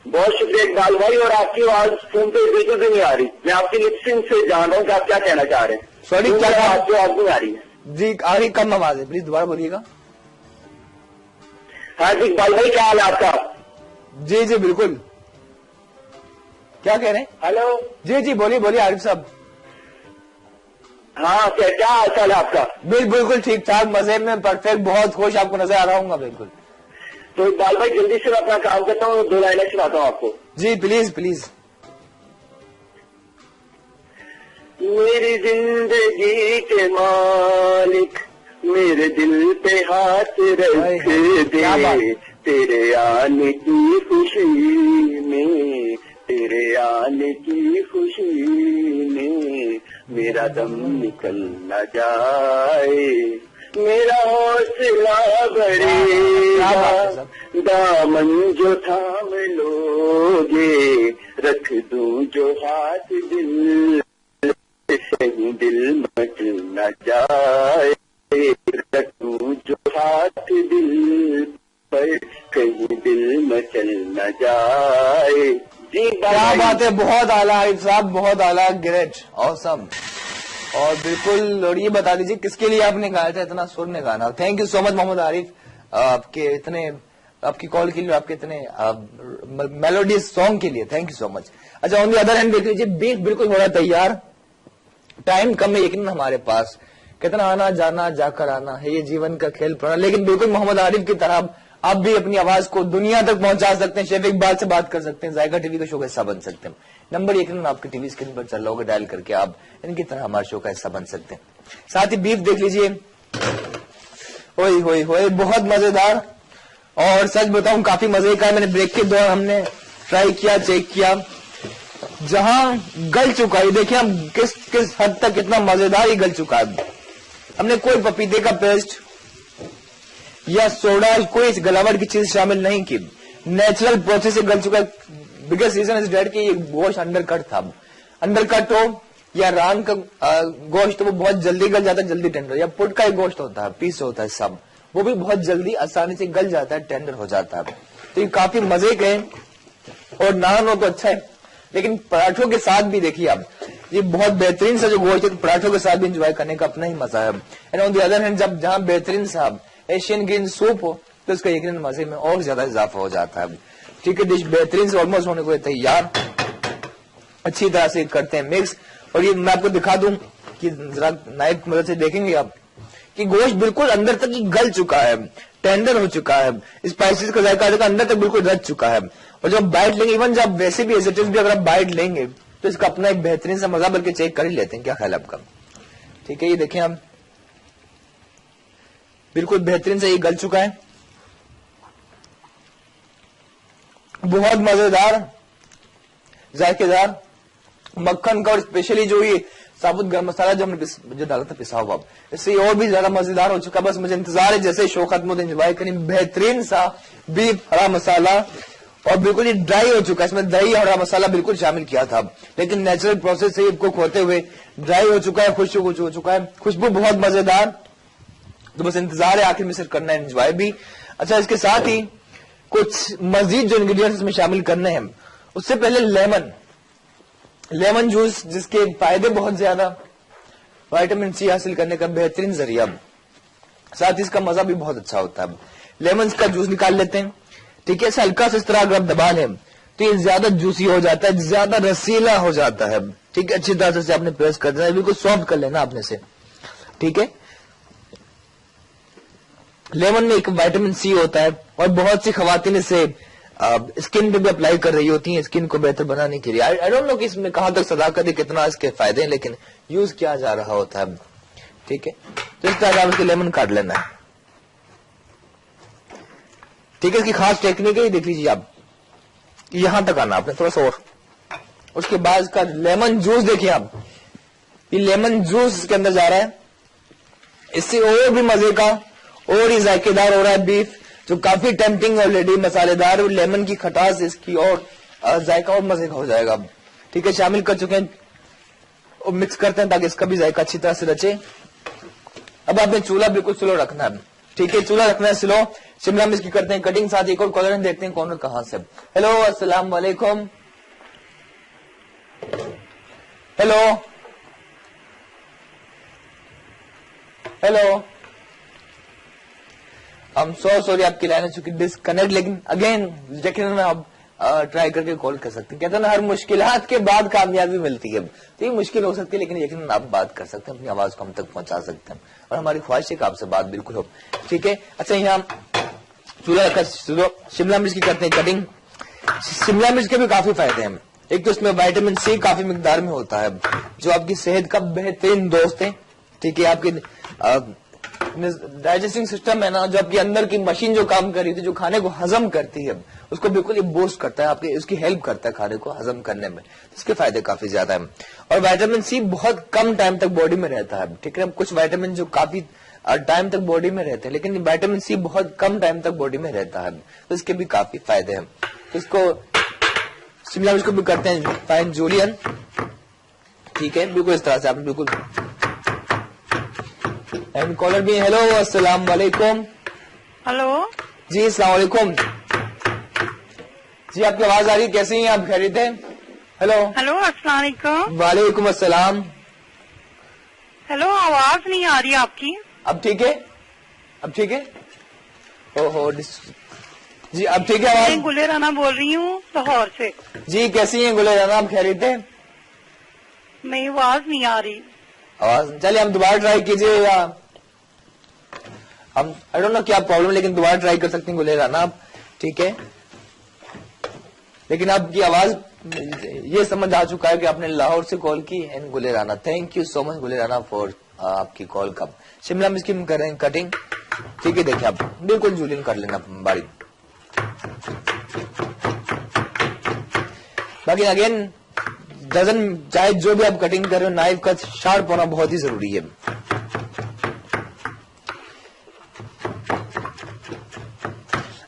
बहुत शुक्रिया इकबाल भाई, और आपकी आवाज फोन पे बिल्कुल भी नहीं आ रही। मैं आपकी लिपसिंग से जान रहा हूँ कि आप क्या कहना चाह रहे हैं। सॉरी, क्या आपकी आवाज नहीं आ रही है जी? आ रही, कम आवाज है, प्लीज दोबारा बोलिएगा। हाँ जी इकबाल भाई, क्या हाल है आपका? जी जी बिल्कुल। क्या कह रहे हैं? हेलो जी जी बोलिए बोलिए आरिफ साहब। हाँ, क्या हाल चाल है आपका? बिल्कुल ठीक ठाक, मजे में, परफेक्ट, बहुत खुश, आपको नजर आ रहा हूँ बिल्कुल। तो इकबाल भाई जल्दी से मैं अपना काम करता हूँ, 2 लाइनें सुनाता हूँ आपको। जी प्लीज प्लीज। मेरी जिंदगी के मालिक मेरे दिल पे हाथ रख दे, तेरे आने की खुशी में, तेरे आने की खुशी में मेरा दम निकल न जाए, मेरा हौसला बढ़ेगा, दामन जो थाम लोगे, रख दूं जो हाथ दिल, कहीं दिल मच न जाए, रख दूं जो हाथ दिल पर, कहीं दिल मचल न जाए। जी क्या बात है, बहुत आला आरिफ साहब, बहुत आला, ग्रेट, ऑसम। और बिल्कुल, और ये बता दीजिए किसके लिए आपने गाया था इतना सुर ने गाना? Thank you so much Mohammad Arif, आपके इतने, आपकी कॉल के लिए, आपके इतने मेलोडियस सॉन्ग के लिए, थैंक यू सो मच। अच्छा, ऑन दी अदर हैंड देख लीजिए, बीफ बिल्कुल हो रहा है तैयार, टाइम कम है यकीनन हमारे पास, कितना आना जाना जाकर आना है, ये जीवन का खेल पड़ा। लेकिन बिल्कुल मोहम्मद आरिफ की तरह आप भी अपनी आवाज को दुनिया तक पहुंचा सकते हैं, शेफ इकबाल से बात कर सकते हैं, जायका टीवी का शो का हिस्सा बन सकते हैं। नंबर यकीनन आपके टीवी स्क्रीन पर चल रहा होगा, डायल करके आप इनकी तरह हमारे शो का हिस्सा बन सकते हैं। साथ ही बीफ देख लीजिए, होए होए होए, बहुत मजेदार, और सच बताऊं काफी मजे का है। मैंने ब्रेक के दौरान हमने ट्राई किया, चेक किया, जहां गल चुका है, देखिए हम किस हद तक कितना मजेदार ही गल चुका है। हमने कोई पपीते का पेस्ट या सोडा, कोई इस गलावट की चीज शामिल नहीं की, नेचुरल प्रोसेस से गल चुका है। बिगेस्ट रीजन इज डेट कि ये गोश्त अंडर कट था। अंडर कट हो या रान का गोश्त, तो वो बहुत जल्दी गल जाता है, जल्दी टेंडर, या पुट का एक गोश्त होता है, पीस होता है सब, वो भी बहुत जल्दी आसानी से गल जाता है, टेंडर हो जाता है। तो ये काफी मजे के, और नान हो तो अच्छा है, लेकिन पराठों के साथ भी देखिए आप, ये बहुत बेहतरीन सा जो गोश्त है, पराठों के साथ भी एंजॉय करने का अपना ही मजा है। And on the other hand, जब जहां बेहतरीन साहब एशियन ग्रीन सूप हो, तो इसका यकीनन मजे में और ज्यादा इजाफा हो जाता है। ठीक है, डिश बेहतरीन से ऑलमोस्ट होने को तैयार, अच्छी तरह से करते हैं मिक्स। और ये मैं आपको दिखा दूं कि जरा नाइफ की मदद से देखेंगे आप कि गोश्त बिल्कुल अंदर तक ही गल चुका है, टेंडर हो चुका है, स्पाइसेस का जायका अंदर तक बिल्कुल रच चुका है। और जब बाइट लेंगे, इवन जब वैसे भी एज इट इज भी अगर आप बाइट लेंगे, तो इसका अपना एक बेहतरीन सा मजा, बल्कि चेक कर ही लेते हैं, क्या ख्याल है आपका? ठीक है, ये देखें आप, बिल्कुल बेहतरीन से ये गल चुका है, बहुत मजेदार, जायकेदार, मक्खन का, और स्पेशली जो ये साबुत गरम मसाला जो हमने जो डाला था पिसा हुआ, इससे और भी ज्यादा मजेदार हो चुका। बस मुझे इंतजार है जैसे शो खत्म होते एंजॉय करें। बेहतरीन सा बीफ हरा मसाला, और बिल्कुल ये ड्राई हो चुका है, इसमें दही हरा मसाला बिल्कुल शामिल किया था, लेकिन नेचुरल प्रोसेस से कुक होते हुए ड्राई हो चुका है, खुशबू हो चुका है, खुशबू बहुत मजेदार। तो बस इंतजार है आखिर में सिर्फ करना है एंजॉय भी। अच्छा, इसके साथ ही कुछ मजीद जो इंग्रेडिएंट्स इसमें शामिल करने हैं, उससे पहले लेमन जूस, जिसके फायदे बहुत ज्यादा, विटामिन सी हासिल करने का बेहतरीन जरिया, साथ ही इसका मजा भी बहुत अच्छा होता है। लेमन का जूस निकाल लेते हैं, ठीक है, हल्का से इस तरह अगर आप दबा लें तो ये ज्यादा जूसी हो जाता है, ज्यादा रसीला हो जाता है। ठीक है, अच्छी तरह से आपने प्रेस कर देना है, बिल्कुल सॉफ्ट कर लेना आपने से। ठीक है, लेमन में एक विटामिन सी होता है, और बहुत सी खवातीन इसे स्किन पे भी अप्लाई कर रही होती हैं, स्किन को बेहतर बनाने के लिए। आई डोंट नो कि इसमें कहां तक सदाकत है, कितना इसके फायदे हैं, लेकिन यूज किया जा रहा होता है। ठीक है, तो इस तरह आप इसके लेमन काट लेना है। ठीक है, इसकी खास टेक्निक है, देख लीजिए आप, यहां तक आना आपने थोड़ा सा और, उसके बाद इसका लेमन जूस देखिए आप, ये लेमन जूस इसके अंदर जा रहा है, इससे और भी मजे का और ही जायकेदार हो रहा है बीफ, जो काफी टेम्पटिंग ऑलरेडी मसालेदार, और लेमन की खटास इसकी और जायका और मजे का हो जाएगा। ठीक है, शामिल कर चुके हैं और मिक्स करते हैं ताकि इसका भी जायका अच्छी तरह से रचे। अब आपने चूल्हा बिल्कुल स्लो रखना है। ठीक है, चूल्हा रखना है स्लो। शिमला मिर्च की करते हैं कटिंग, साथ एक और कॉलर देखते हैं कौन और कहां से। हेलो, अस्सलाम वालेकुम। Hello hello, I am so sorry, आपकी लाइन है चुकी डिस्कनेक्ट, लेकिन अगेन यकीनन आप ट्राई करके कॉल कर सकते हैं। कहते हैं ना, हर मुश्किलात के बाद कामयाबी मिलती है। तो ये मुश्किल हो सकती है, लेकिन यकीनन आप बात कर सकते हैं, अपनी आवाज को हम तक पहुंचा सकते हैं, और हमारी ख्वाहिश है कि आपसे बात बिल्कुल हो। ठीक है, अच्छा, यहाँ चूल्हा रखा, शिमला मिर्च की करते हैं कटिंग। शिमला मिर्च के भी काफी फायदे हैं। एक तो इसमें विटामिन सी काफी मिकदार में होता है, जो आपकी सेहत का बेहतरीन दोस्त है। ठीक है, आपकी डाइजेस्टिंग सिस्टम है ना, जो आपके अंदर की मशीन जो काम कर रही थी, जो खाने को हजम करती है, उसको बिल्कुल ये बूस्ट करता है, आपके उसकी हेल्प करता है खाने को हजम करने में। इसके फायदे काफी ज्यादा है। और विटामिन सी बहुत कम टाइम तक बॉडी में रहता है। ठीक है, कुछ विटामिन जो काफी टाइम तक बॉडी में रहते हैं, लेकिन विटामिन सी बहुत कम टाइम तक बॉडी में रहता है, तो इसके भी काफी फायदे हैं। तो इसको शिमला मिर्च को भी करते हैं फाइन जूलियन। ठीक है, बिल्कुल इस तरह से आप बिल्कुल। एंड कॉलर भी, हेलो, अस्सलाम वालेकुम। हेलो जी, अस्सलाम वालेकुम जी, आपकी आवाज आ रही है, कैसे हैं आप, खैरियत है? हेलो हेलो, अस्सलाम वालेकुम। वालेकुम अस्सलाम। हेलो, आवाज नहीं आ रही आपकी। अब ठीक है, अब ठीक है। ओहो, जी अब ठीक है आवाज। मैं गुले राना बोल रही हूँ लाहौर से। जी, कैसी हैं गुले राना, आप खैरियत है? मेरी आवाज नहीं आ रही। आवाज, चलिए हम दोबारा ट्राई कीजिए, या हम आई डोंट नो क्या प्रॉब्लम, लेकिन दोबारा ट्राई कर सकते हैं गुले राना आप। ठीक है, लेकिन आपकी आवाज ये समझ आ चुका है कि आपने लाहौर से कॉल की। And Gule Rana, thank you so much Gule Rana for आपकी कॉल का। शिमला मिर्च की हम कर रहे हैं कटिंग। ठीक है, देखिए आप बिल्कुल जूलियन कर लेना बारीक। बाकी अगेन डजन, चाहे जो भी आप कटिंग कर रहे हो, नाइफ का शार्प होना बहुत ही जरूरी है।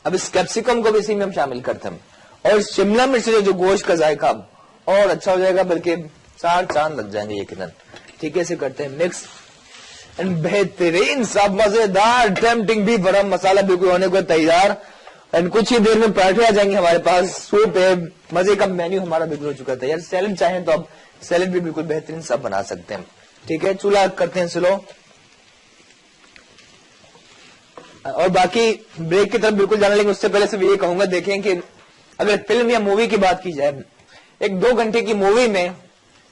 अब इस कैप्सिकम को भी इसी में हम शामिल करते हैं, और शिमला मिर्च से जो गोश्त का जायका और अच्छा हो जाएगा, बल्कि 4 चांद लग जाएंगे यकीनन। ठीक है, इसे करते हैं मिक्स। एंड बेहतरीन सा मजेदार टेम्पटिंग भी गरम मसाला बिल्कुल होने को तैयार। एंड कुछ ही देर में पराठे आ जाएंगे हमारे पास, सूप है, मजे का मेन्यू हमारा बिल्कुल हो चुका है तैयार। सैलेड चाहें तो आप सैलेड भी बिल्कुल बेहतरीन सब बना सकते हैं। ठीक है, चूल्हा करते हैं स्लो। और बाकी ब्रेक की तरफ बिल्कुल जाना, लेकिन उससे पहले सिर्फ ये कहूंगा, देखें कि अगर फिल्म या मूवी की बात की जाए, एक 2 घंटे की मूवी में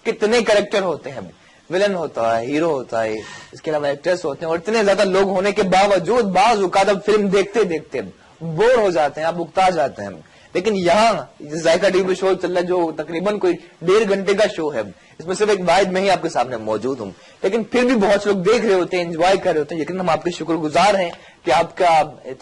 कितने कैरेक्टर होते हैं, विलन होता है, हीरो होता है, इसके अलावा एक्टर्स होते हैं, और इतने ज्यादा लोग होने के बावजूद बाज औकात अब फिल्म देखते देखते बोर हो जाते हैं, आप उकता जाते हैं। लेकिन यहाँ जायका टीवी शो चल रहा है, जो तकरीबन कोई 1.5 घंटे का शो है, इसमें सिर्फ एक वाहिद में ही आपके सामने मौजूद हूँ, लेकिन फिर भी बहुत से लोग देख रहे होते हैं, एंजॉय कर रहे होते हैं। यकीनन हम आपके शुक्रगुजार हैं कि आपका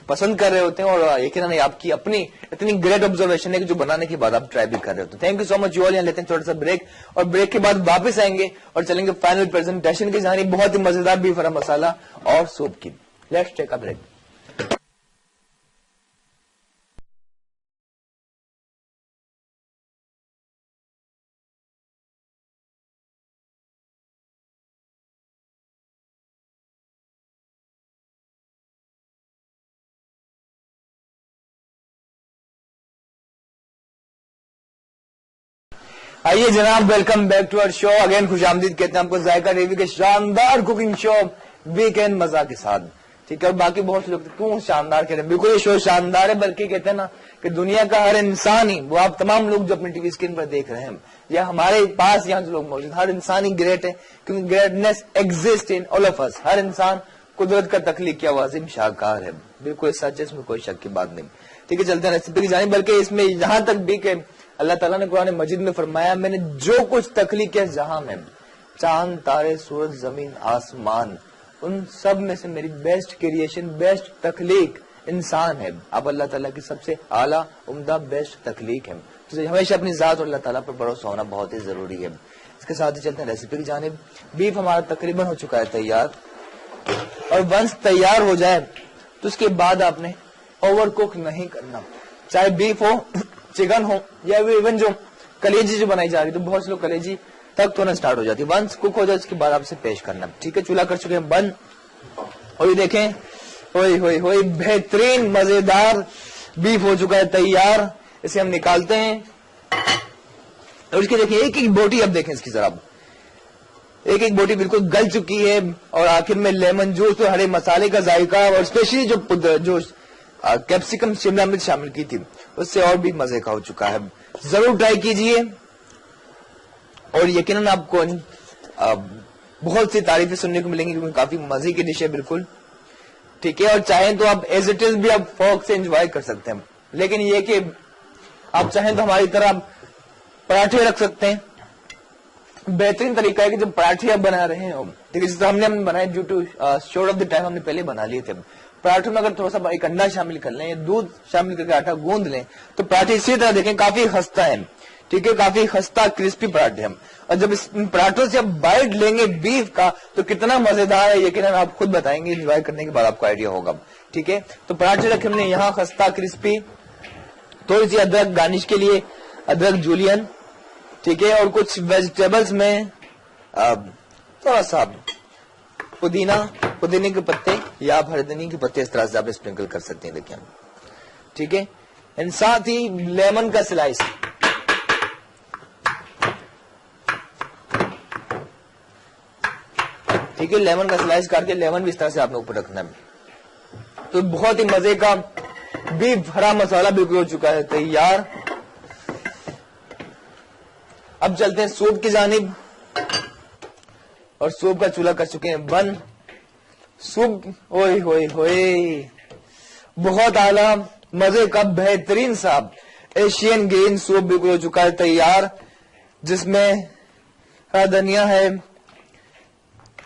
पसंद कर रहे होते हैं, और यकीनन आपकी अपनी इतनी ग्रेट ऑब्जर्वेशन है कि जो बनाने के बाद आप ट्राई भी कर रहे होते हैं। Thank you so much you all. यहाँ लेते हैं छोटा सा ब्रेक, और ब्रेक के बाद वापस आएंगे और चलेंगे फाइनल प्रेजेंटेशन की जहां बहुत ही मजेदार बीफ गरम मसाला और सूप की। Let's take a break. आइए जनाब, welcome back to our show. Again खुशामदीद कहते हैं आपको जायका टीवी के शानदार कुकिंग शो वीकेंड मजा के साथ। ठीक है, और बाकी बहुत से लोग क्यों शानदार कह रहे हैं, बिल्कुल ये शो शानदार है, बल्कि कहते हैं ना कि दुनिया का हर इंसान ही, वो आप तमाम लोग जो अपनी टीवी स्क्रीन पर देख रहे हैं, या हमारे पास यहाँ जो लोग मौजूद, हर इंसान ही ग्रेट है, क्योंकि greatness exist in all of us. हर इंसान कुदरत का तख्लीक किया वाजिम शाहकार है, बिल्कुल सच है, इसमें कोई शक की बात नहीं। ठीक है, चलते हैं रेसिपी की जानी, बल्कि इसमें यहां तक भी कि अल्लाह ताला ने कुरान मजीद में फरमाया, मैंने जो कुछ तख्लीक किया जहां में, चांद, तारे, सूरज, जमीन, आसमान, उन सब में से मेरी बेस्ट क्रिएशन, बेस्ट तख्लीक इंसान है, आप अल्लाह ताला की सबसे आला उम्दा बेस्ट तख्लीक है। तो हमेशा अपनी जात और अल्लाह ताला पर भरोसा होना बहुत ही जरूरी है। इसके साथ ही चलते हैं रेसिपी की जानिब। बीफ हमारा तकरीबन हो चुका है तैयार, और वंस तैयार हो जाए तो उसके बाद आपने ओवर कुक नहीं करना, चाहे बीफ हो, चिकन हो, या इवन जो कलेजी जो बनाई जा रही है, तो बहुत से लोग कलेजी तक तो ना स्टार्ट हो जाती है। वंस कुक हो जाए उसके बाद आपसे पेश करना। ठीक है, चूल्हा कर चुके हैं बंद, और ये देखें होई बेहतरीन मजेदार बीफ हो चुका है तैयार। इसे हम निकालते हैं, और इसकी देखिए एक एक बोटी, अब देखें इसकी जरा, एक एक बोटी बिल्कुल गल चुकी है, और आखिर में लेमन जूस और हरे मसाले का जायका, और स्पेशली जो कैप्सिकम शिमला मिर्च शामिल की थी उससे और भी मजे का हो चुका है। जरूर ट्राई कीजिए, और यकीनन आपको बहुत सी तारीफें सुनने को मिलेंगी, क्योंकि काफी मजे की डिश है बिल्कुल। ठीक है, और चाहें तो आप एज इट इज भी आप फोक से एंजॉय कर सकते हैं, लेकिन ये कि आप चाहें तो हमारी तरह पराठे रख सकते हैं। बेहतरीन तरीका है कि जब पराठे आप बना रहे हो, ठीक है, जैसे हमने बनाए due to short of the time, हमने पहले बना लिए थे। पराठों में अगर थोड़ा सा एक अंडा शामिल कर लें या दूध शामिल करके आटा गूंद लें तो पराठे इसी तरह देखें काफी खस्ता है। ठीक है, काफी खस्ता क्रिस्पी पराठे हम, और जब इस पराठों से आप बाइट लेंगे बीफ का तो कितना मजेदार है, यकीनन आप खुद बताएंगे, एंजॉय करने के बाद आपको आइडिया होगा। ठीक है, तो पराठे रखे हमने यहाँ खस्ता क्रिस्पी, थोड़ी सी अदरक गार्निश के लिए, अदरक जूलियन, ठीक है, और कुछ वेजिटेबल्स में थोड़ा सा पुदीने के पत्ते या हरदनी के पत्ते, इस तरह से आप स्प्रिंकल कर सकते हैं। देखिए, ठीक है, एंड साथ ही लेमन का स्लाइस, ठीक है, लेमन का स्लाइस करके लेमन भी इस तरह से आपने ऊपर रखना है। तो बहुत ही मजे का बीफ हरा मसाला बिल्कुल हो चुका है तैयार। अब चलते हैं सूप की जानिब, और सूप का चूल्हा कर चुके हैं बंद। सूप होए बहुत आला मजे का बेहतरीन सा एशियन ग्रीन सूप बिल्कुल हो चुका है तैयार, जिसमें हरा धनिया है,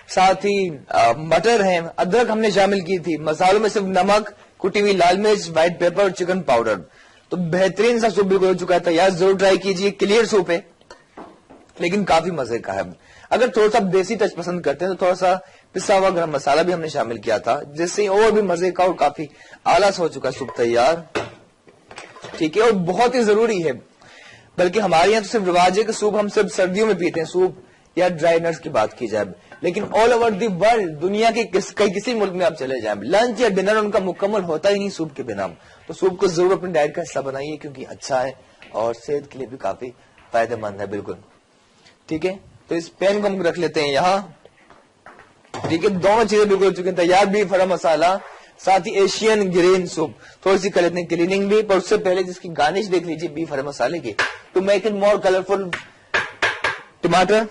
साथ ही मटर है, अदरक हमने शामिल की थी, मसालों में सिर्फ नमक, कुटी हुई लाल मिर्च, व्हाइट पेपर और चिकन पाउडर। तो बेहतरीन सा सूप बिल्कुल हो चुका है तैयार, जरूर ट्राई कीजिए। क्लियर सूप है लेकिन काफी मजे का है। अगर थोड़ा सा देसी टच पसंद करते हैं तो थोड़ा सा पिसा हुआ गरम मसाला भी हमने शामिल किया था, जिससे और भी मजे का और काफी आला सा हो चुका सूप तैयार। ठीक है, और बहुत ही जरूरी है, बल्कि हमारे यहाँ तो सिर्फ रिवाज है कि सूप हम सिर्फ सर्दियों में पीते हैं, सूप या ड्राई नट्स की बात की जाए, लेकिन ऑल ओवर दी वर्ल्ड, दुनिया के किसी मुल्क में आप चले जाएं, लंच या डिनर उनका मुकम्मल होता ही नहीं सूप के बिना। तो सूप को जरूर अपनी डाइट का हिस्सा बनाइए, क्योंकि अच्छा है और सेहत के लिए भी काफी फायदेमंद है बिल्कुल। ठीक है, तो इस पैन को हम रख लेते हैं यहाँ। ठीक है, दोनों चीजें बिल्कुल हो चुकी हैं तैयार, बीफ हरा मसाला, साथ ही एशियन ग्रीन सूप। थोड़ी सी कर लेते हैं क्लीनिंग भी, पर उससे पहले जिसकी गार्निश देख लीजिए बीफ हरे मसाले की, to make it more colourful, टमाटर,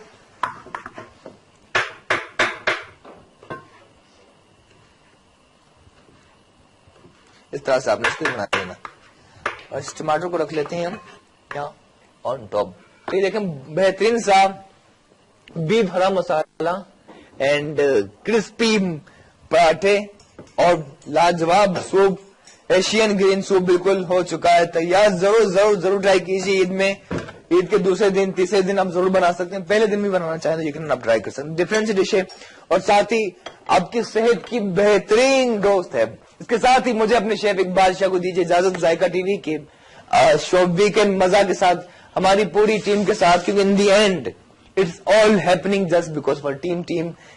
इस तरह से आपने इसको बना देना, और इस टमाटर को रख लेते हैं हम यहाँ ऑन टॉप। तो ये देखें बेहतरीन सा बीफ हरा मसाला एंड क्रिस्पी पराठे और लाजवाब सूप, एशियन ग्रीन सूप बिल्कुल हो चुका है तैयार। जरूर ट्राई कीजिए। ईद में, ईद के दूसरे दिन, तीसरे दिन आप जरूर बना सकते हैं, पहले दिन भी बनाना चाहें तो यकीनन आप ट्राई कर सकते हैं। डिफरेंट डिश है और साथ ही आपकी सेहत की बेहतरीन दोस्त है। इसके साथ ही मुझे अपने शेफ इकबाल शाह को दीजिए इजाजत, जायका टीवी के शो वीकेंड मजा के साथ, हमारी पूरी टीम के साथ, क्योंकि in the end it's all happening just because for team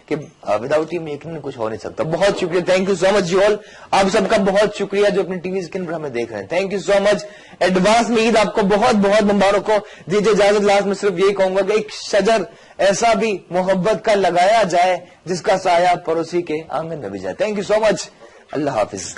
के विदाउट टीम यकीनन कुछ हो नहीं सकता। बहुत शुक्रिया, thank you so much you all, आप सबका बहुत शुक्रिया जो अपने टीवी स्क्रीन पर हमें देख रहे हैं। Thank you so much. Advance में ईद आपको बहुत बहुत मुबारक हो। दीजिए इजाजत, लास्ट में सिर्फ यही कहूंगा कि एक शजर ऐसा भी मोहब्बत का लगाया जाए जिसका साया पड़ोसी के आंगन में भी जाए। Thank you so much, Allah Hafiz.